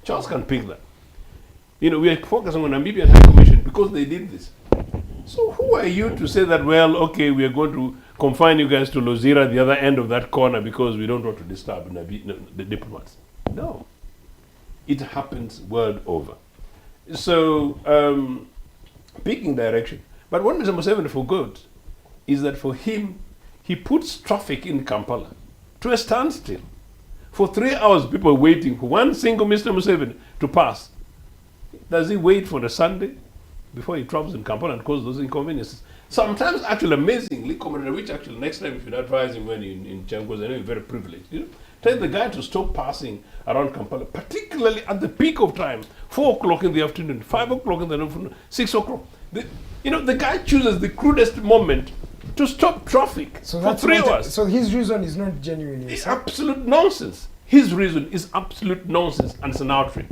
Charles can pick that. We are focusing on Namibian High Commission because they did this. So who are you to say that, well, okay, we are going to confine you guys to Luzira, the other end of that corner, because we don't want to disturb the diplomats? No. It happens world over. So, picking direction. But what Mr. Museveni forgot is that for him, he puts traffic in Kampala to a standstill. For 3 hours, people are waiting for one single Mr. Museveni to pass. Does he wait for the Sunday before he travels in Kampala and causes those inconveniences? Sometimes, actually, amazingly, Commander Which actually, next time if you're advising when in Changos, I know you're very privileged. Tell the guy to stop passing around Kampala, particularly at the peak of time, 4 o'clock in the afternoon, 5 o'clock in the afternoon, 6 o'clock. The guy chooses the crudest moment to stop traffic for 3 hours. So his reason is not genuine. It's absolute nonsense. His reason is absolute nonsense, and it's an outrage.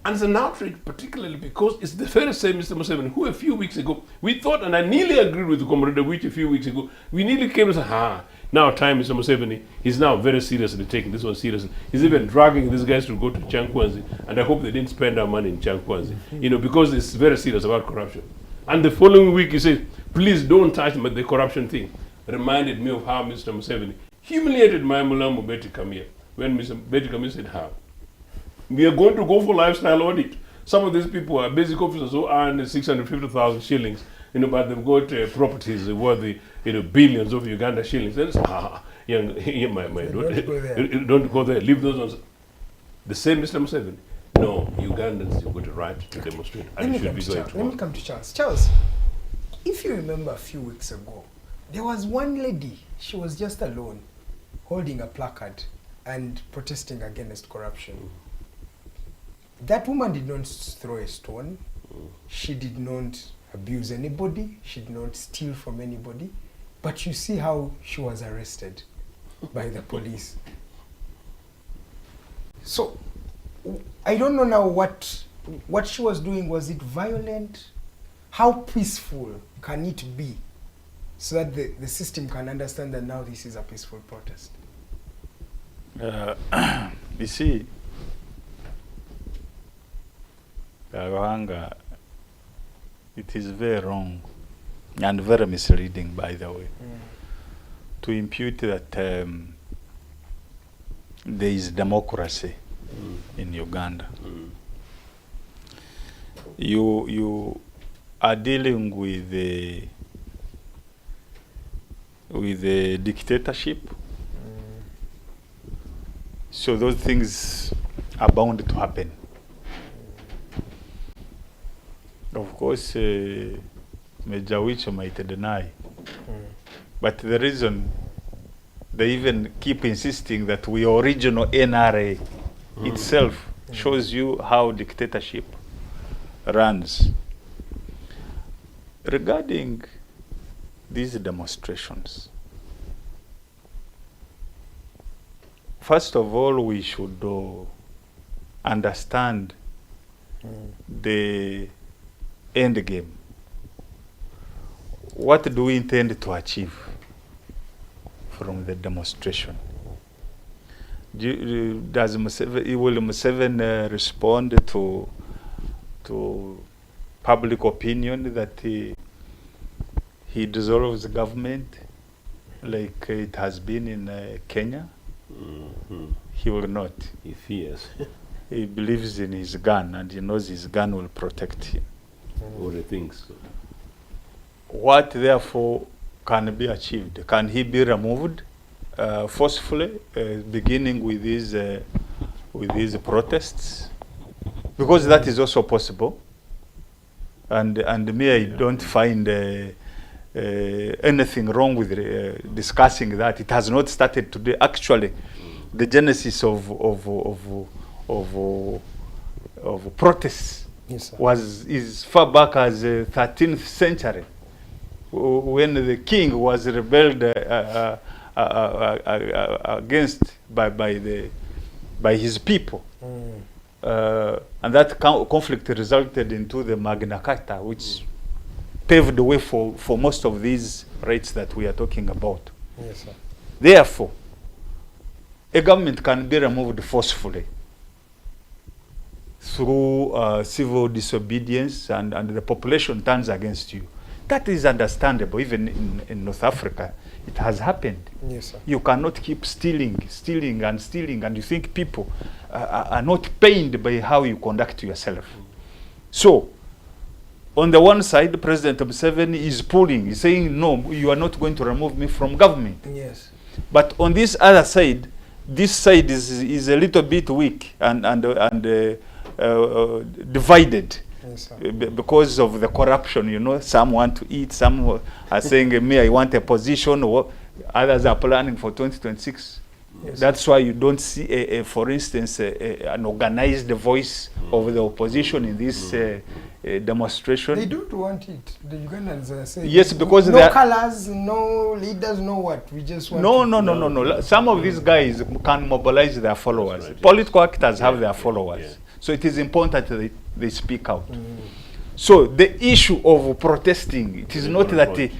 And it's an outrage particularly because it's the very same Mr. Museveni who a few weeks ago, we thought, and I nearly agreed with Comrade Awich a few weeks ago, we nearly came and said, now time Mr. Museveni, he's now very seriously taking this one seriously. He's even dragging these guys to go to Chankwanzi, and I hope they didn't spend our money in Chankwanzi, because it's very serious about corruption. And the following week he said, please don't touch the corruption thing. Reminded me of how Mr. Museveni humiliated my Mulambo Betty Kamia when Mr. Betty Kamia said, we are going to go for lifestyle audit. Some of these people are basic officers who earn 650,000 shillings, but they've got properties worth billions of Uganda shillings. Then don't go there. Leave those ones. The same Mr. Museveni. No, Ugandans, you've got a right to demonstrate. And you should be going to. Let me come to Charles. Charles, if you remember a few weeks ago, there was one lady, she was just alone, holding a placard and protesting against corruption. That woman did not throw a stone. She did not abuse anybody. She did not steal from anybody. But you see how she was arrested by the police. So, I don't know now what she was doing. Was it violent? How peaceful can it be so that the system can understand that now this is a peaceful protest? You see, Rohanga, it is very wrong and very misleading, by the way, to impute that there is democracy in Uganda. You are dealing with a dictatorship, so those things are bound to happen. Of course, Major Awich might deny, but the reason they even keep insisting that we are original NRA itself shows you how dictatorship runs. Regarding these demonstrations, first of all, we should understand the end game. What do we intend to achieve from the demonstration? Will Museveni respond to public opinion that he dissolves the government like it has been in Kenya? He will not. He fears. He believes in his gun and he knows his gun will protect him. Or he thinks so. What therefore can be achieved? Can he be removed forcefully, beginning with these protests? Because that is also possible. And me, I don't find anything wrong with discussing that. It has not started today. Actually, the genesis of protests is far back as 13th century, when the king was rebelled against by his people, and that conflict resulted into the Magna Carta, which paved the way for most of these rights that we are talking about. Yes, sir. Therefore, a government can be removed forcefully through civil disobedience, and the population turns against you. That is understandable. Even in North Africa, it has happened. Yes, sir. You cannot keep stealing, and you think people are not pained by how you conduct yourself. So, on the one side, President Museveni is pulling, he's saying, no, you are not going to remove me from government. Yes. But on this other side, this side is a little bit weak and divided. Yes, Because of the corruption, you know, some want to eat, some are saying, me, I want a position, or others are planning for 2026. Yes. That's why you don't see, for instance, an organized voice of the opposition in this demonstration. They don't want it. The Ugandans are saying, yes, because no colors, no leaders, no what. We just want No. Some of these guys can mobilize their followers. Right, political actors have their followers. Yeah. So it is important that they speak out. So the issue of protesting, it is not that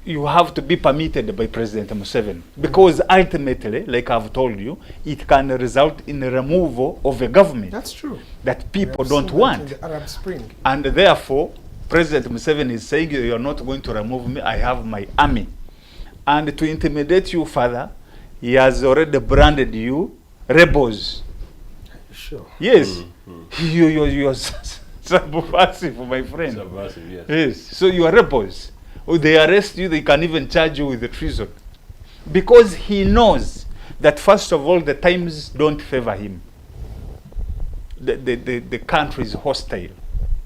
you have to be permitted by President Museveni, because ultimately, like I've told you, it can result in the removal of a government. That's true. That people don't want. In the Arab Spring. And therefore, President Museveni is saying, you are not going to remove me, I have my army. And to intimidate you further, he has already branded you rebels. Sure. Yes. You're subversive, my friend. Subversive, yes. Yes. So you are rebels. Oh, they arrest you, they can even charge you with the treason. Because he knows that, first of all, the times don't favor him. The country is hostile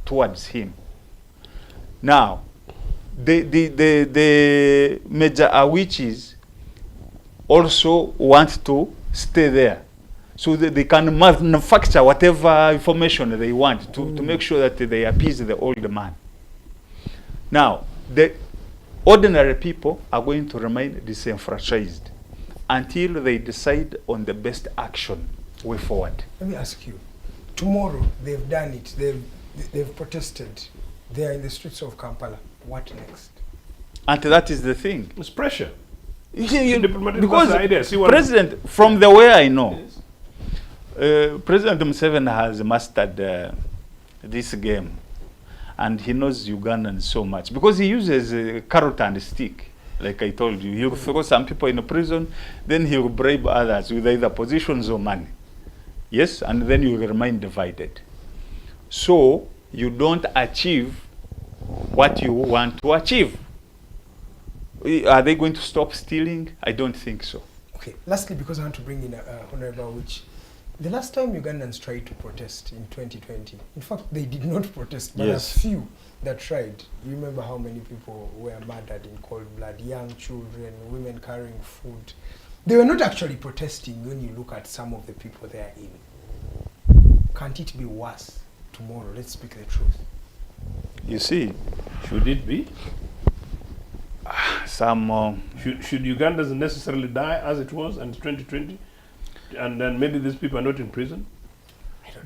towards him. Now, the Major Awichis also want to stay there, so that they can manufacture whatever information they want to make sure that they appease the old man. Now, the ordinary people are going to remain disenfranchised until they decide on the best action way forward. Let me ask you, tomorrow they've done it, they've protested, they are in the streets of Kampala. What next? And that is the thing. It's pressure. Because President, from the way I know, President Museveni has mastered this game, and he knows Ugandans so much because he uses carrot and stick. Like I told you, he'll throw some people in a prison, then he'll bribe others with either positions or money. Yes, and then you will remain divided. So you don't achieve what you want to achieve. Are they going to stop stealing? I don't think so. Okay, lastly, because I want to bring in Honorable Awich, the last time Ugandans tried to protest in 2020, in fact, they did not protest, but yes, a few that tried. You remember how many people were murdered in cold blood, young children, women carrying food. They were not actually protesting when you look at some of the people they are in. Can't it be worse tomorrow? Let's speak the truth. You see, should it be? Some should Ugandans necessarily die as it was in 2020, and then maybe these people are not in prison?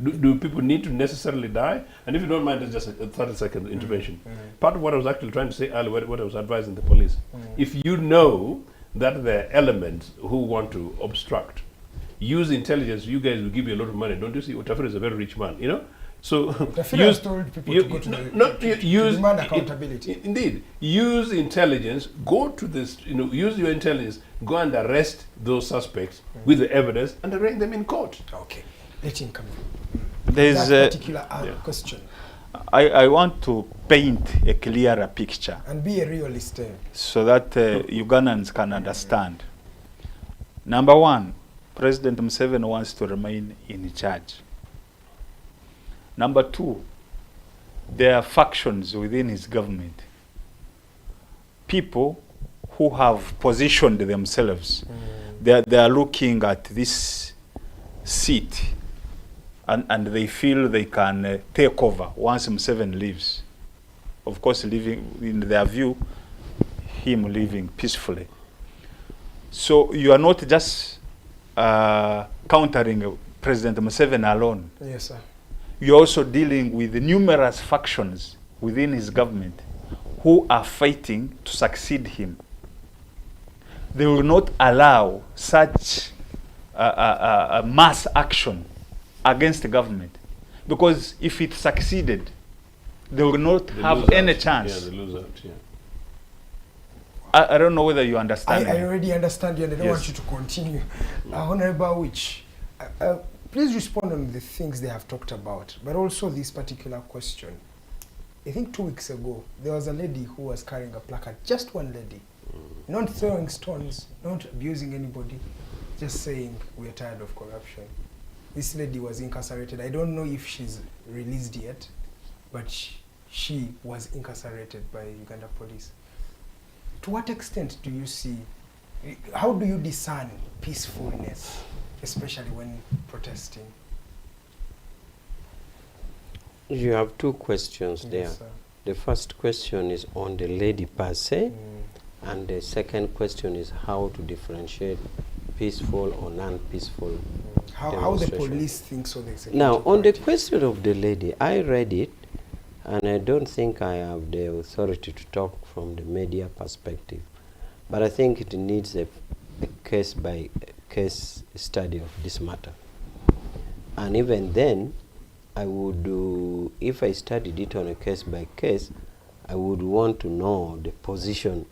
Do people need to necessarily die? And if you don't mind, just a 30-second intervention. Part of what I was actually trying to say earlier, what I was advising the police, if you know that there are elements who want to obstruct, use intelligence. You guys will give you a lot of money, don't you see? Utafiri is a very rich man, you know. So use told people to go to demand accountability. Indeed, use intelligence. Go to this. Use your intelligence. Go and arrest those suspects with the evidence and arraign them in court. Okay, let him come. There's that particular question. I want to paint a clearer picture and be a realist, so that Ugandans can understand. Number one, President Museveni wants to remain in charge. Number two, there are factions within his government. People who have positioned themselves. They are looking at this seat and they feel they can take over once Museveni leaves. Of course, living in their view, him living peacefully. So you are not just countering President Museveni alone. Yes, sir. You're also dealing with numerous factions within his government who are fighting to succeed him. They will not allow such a mass action against the government, because if it succeeded, they will not have any chance. Yeah, they lose out, yeah. I don't know whether you understand. I already understand you, and I don't want you to continue. Honorable Awich, please respond on the things they have talked about, but also this particular question. I think 2 weeks ago, there was a lady who was carrying a placard, just one lady, not throwing stones, not abusing anybody, just saying, we are tired of corruption. This lady was incarcerated. I don't know if she's released yet, but she was incarcerated by Uganda police. To what extent do you see, how do you discern peacefulness, especially when protesting? You have 2 questions there. Yes, sir. The first question is on the lady per se, and the second question is how to differentiate peaceful or non-peaceful How the demonstration. police think so? The Now, on the question of the lady, I read it, and I don't think I have the authority to talk from the media perspective, but I think it needs a case-by-case study of this matter. And even then, I would, if I studied it on a case-by-case, I would want to know the position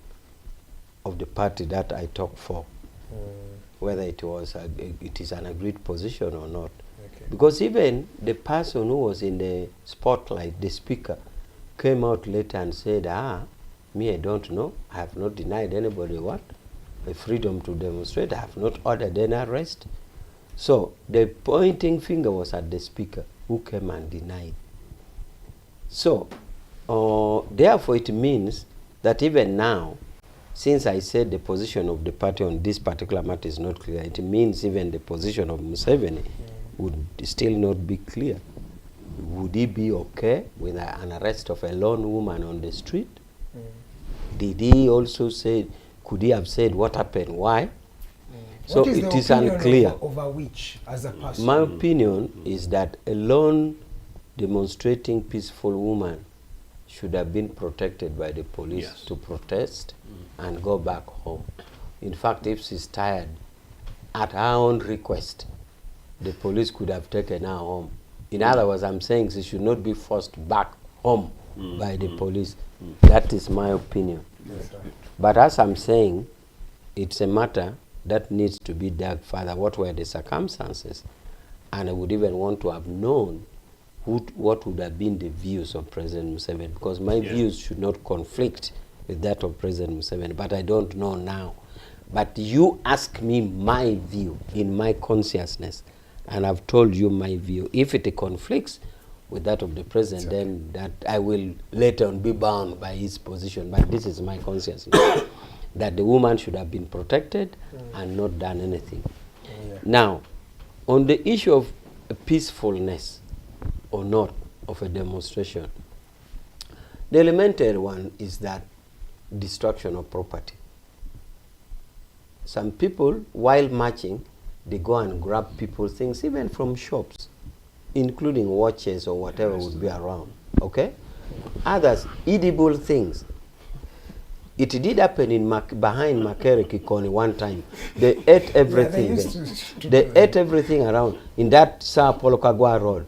of the party that I talk for, whether it is an agreed position or not. Okay. Because even the person who was in the spotlight, the speaker, came out later and said, me, I don't know. I have not denied anybody what? The freedom to demonstrate. I have not ordered any arrest. So the pointing finger was at the speaker, who came and denied. So, therefore it means that even now, since I said the position of the party on this particular matter is not clear, it means even the position of Museveni would still not be clear. Would he be okay with an arrest of a lone woman on the street? Did he also say, could he have said what happened, why? So What is it the is opinion unclear. Of Awich as a person? My opinion is that a lone demonstrating peaceful woman should have been protected by the police to protest and go back home. In fact, if she's tired, at her own request, the police could have taken her home. In other words, I'm saying she should not be forced back home by the police. That is my opinion. Yes, sir. But as I'm saying, it's a matter that needs to be dug further. What were the circumstances? And I would even want to have known what would have been the views of President Museveni, because my views should not conflict with that of President Museveni, but I don't know now. But you ask me my view in my consciousness, and I've told you my view. If it conflicts with that of the President, then that I will later on be bound by his position, but this is my consciousness. That the woman should have been protected and not done anything. Now, on the issue of peacefulness or not of a demonstration, the elementary one is that destruction of property. Some people, while marching, they go and grab people's things, even from shops, including watches or whatever would be around, okay? Others, edible things. It did happen in behind Makere Kikoni one time. They ate everything. They ate everything around in that Sao Paulo Kagwa road.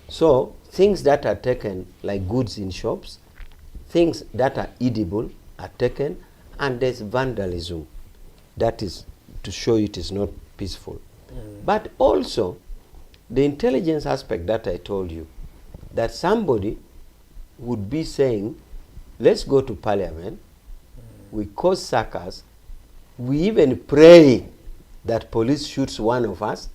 So things that are taken, like goods in shops, things that are edible are taken, and there's vandalism. That is to show it is not peaceful. But also, the intelligence aspect that I told you, that somebody would be saying, let's go to parliament, we cause circus, we even pray that police shoots one of us.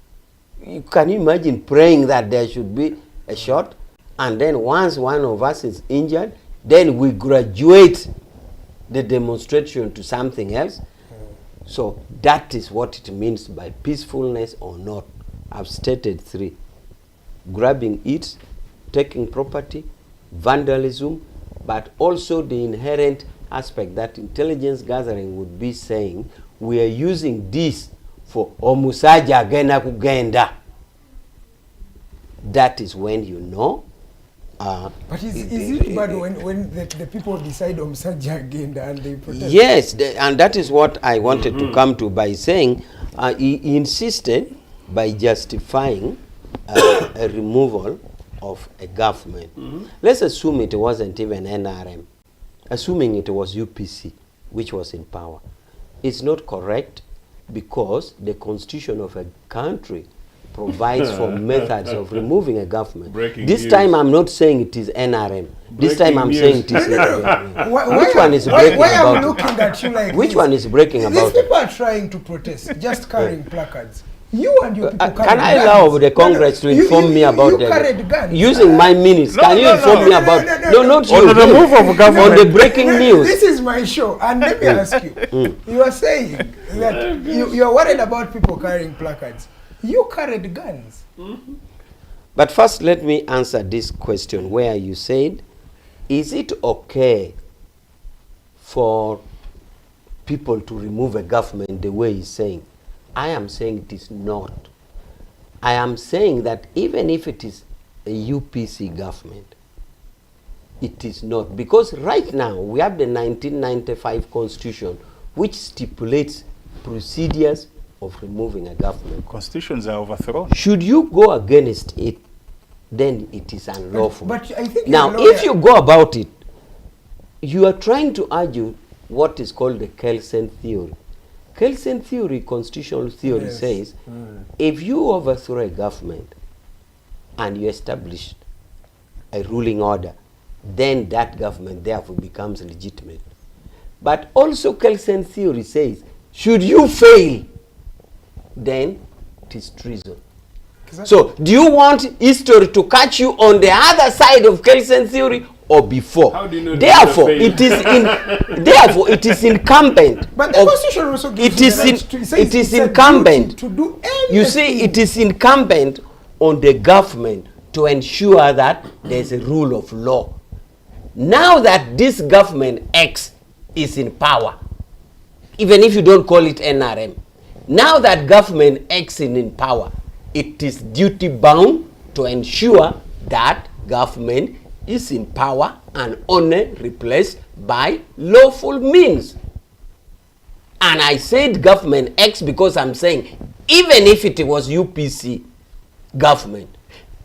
Can you imagine praying that there should be a shot? And then once one of us is injured, then we graduate the demonstration to something else. So that is what it means by peacefulness or not. I've stated 3. Grabbing it, taking property, vandalism, but also the inherent aspect that intelligence gathering would be saying, we are using this for omusaja agenda kugenda. That is when you know. But is it bad when the people decide omusaja agenda and they protest? Yes, and that is what I wanted to come to by saying, he insisted by justifying a removal of a government. Let's assume it wasn't even NRM. Assuming it was UPC, which was in power. It's not correct because the constitution of a country provides for methods of removing a government. Breaking this news. time I'm not saying it is NRM. This time I'm news. saying it is which one is breaking why am I about looking at you like which this? one is breaking These about it? people are trying to protest, just carrying placards. You and your people Can I allow the Congress to inform me about that? Using my minutes, can you inform me about not you. On the move of government. On the breaking news. This is my show, and let me ask you. You are saying that you are worried about people carrying placards. You carried guns. But first, let me answer this question where you said, is it okay for people to remove a government the way he's saying? I am saying it is not. I am saying that even if it is a UPC government, it is not. Because right now, we have the 1995 Constitution, which stipulates procedures of removing a government. Constitutions are overthrown. Should you go against it, then it is unlawful. But I think now, if you go about it, you are trying to argue what is called the Kelsen theory. Kelsen theory, constitutional theory, says if you overthrow a government and you establish a ruling order, then that government therefore becomes legitimate. But also Kelsen theory says, should you fail, then it is treason. So, do you want history to catch you on the other side of Kelsen theory or before? How do you know therefore, it is incumbent. But the Constitution also gives it is incumbent to do anything. You see, it is incumbent on the government to ensure that there is a rule of law. Now that this government X is in power, even if you don't call it NRM, now that government X is in power, it is duty bound to ensure that government is in power and only replaced by lawful means. And I said government X because I'm saying even if it was UPC government,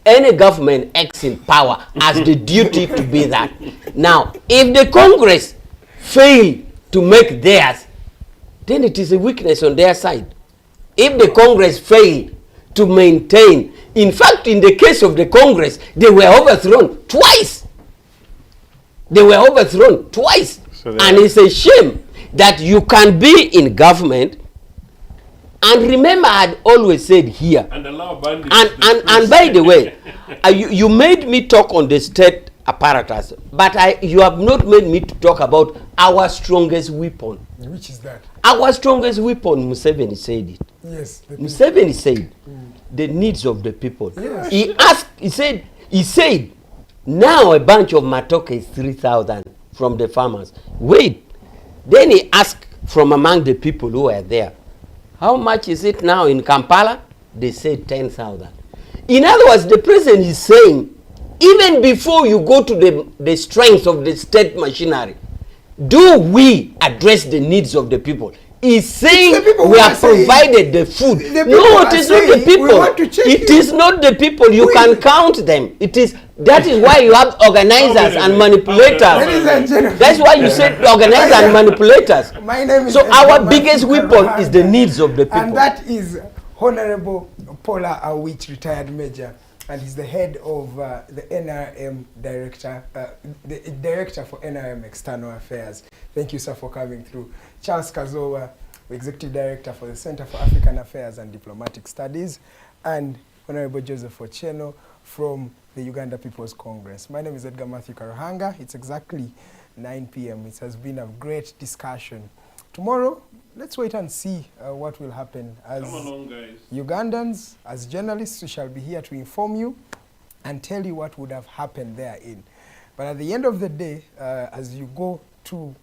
any government X in power has the duty to be that. Now, if the Congress fail to make theirs, then it is a weakness on their side. If the Congress fail to maintain, in fact, in the case of the Congress, they were overthrown twice. They were overthrown twice. And it's a shame that you can be in government. And remember, I had always said here, and allow bandits and by the way, you made me talk on the state apparatus, but you have not made me to talk about our strongest weapon. Which is that? Our strongest weapon, Museveni said it. Yes. Museveni said the needs of the people. Yes. He said, now a bunch of matoke is 3,000 from the farmers. Wait. Then he asked from among the people who were there, how much is it now in Kampala? They said 10,000. In other words, the president is saying, even before you go to the strength of the state machinery, do we address the needs of the people? He's saying we have provided the food. No, it is not the people. It is not the people. You can count them. That is why you have organizers and manipulators. That's why you said organizers and manipulators. My name is so our biggest weapon is the needs of the people. And that is Honorable Pollar Awich, retired major. And he's the head of the NRM Director, the Director for NRM External Affairs. Thank you, sir, for coming through. Charles Kazowa, Executive Director for the Center for African Affairs and Diplomatic Studies, and Honorable Joseph Ochieno from the Uganda People's Congress. My name is Edgar Matthew Karuhanga. It's exactly 9 p.m. It has been a great discussion. Tomorrow, let's wait and see what will happen. As come along, guys. Ugandans, as journalists, we shall be here to inform you and tell you what would have happened therein. But at the end of the day, as you go to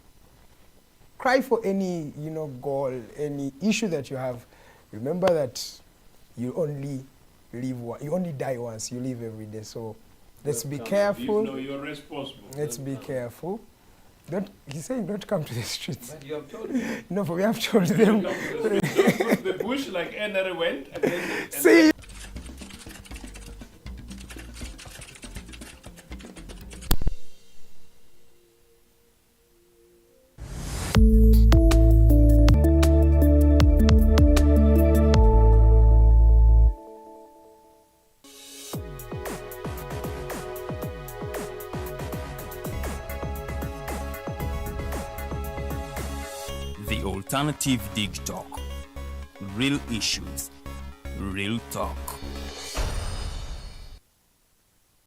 cry for any goal, any issue that you have, remember that you only die once, you live every day. So let's be careful. You know you're responsible. Let's be careful. He's saying don't come to the streets. But you have told them. No, but we have told them. Don't go to the bush like NRM went. And See. The Alternative Dig Talk. Real issues, real talk.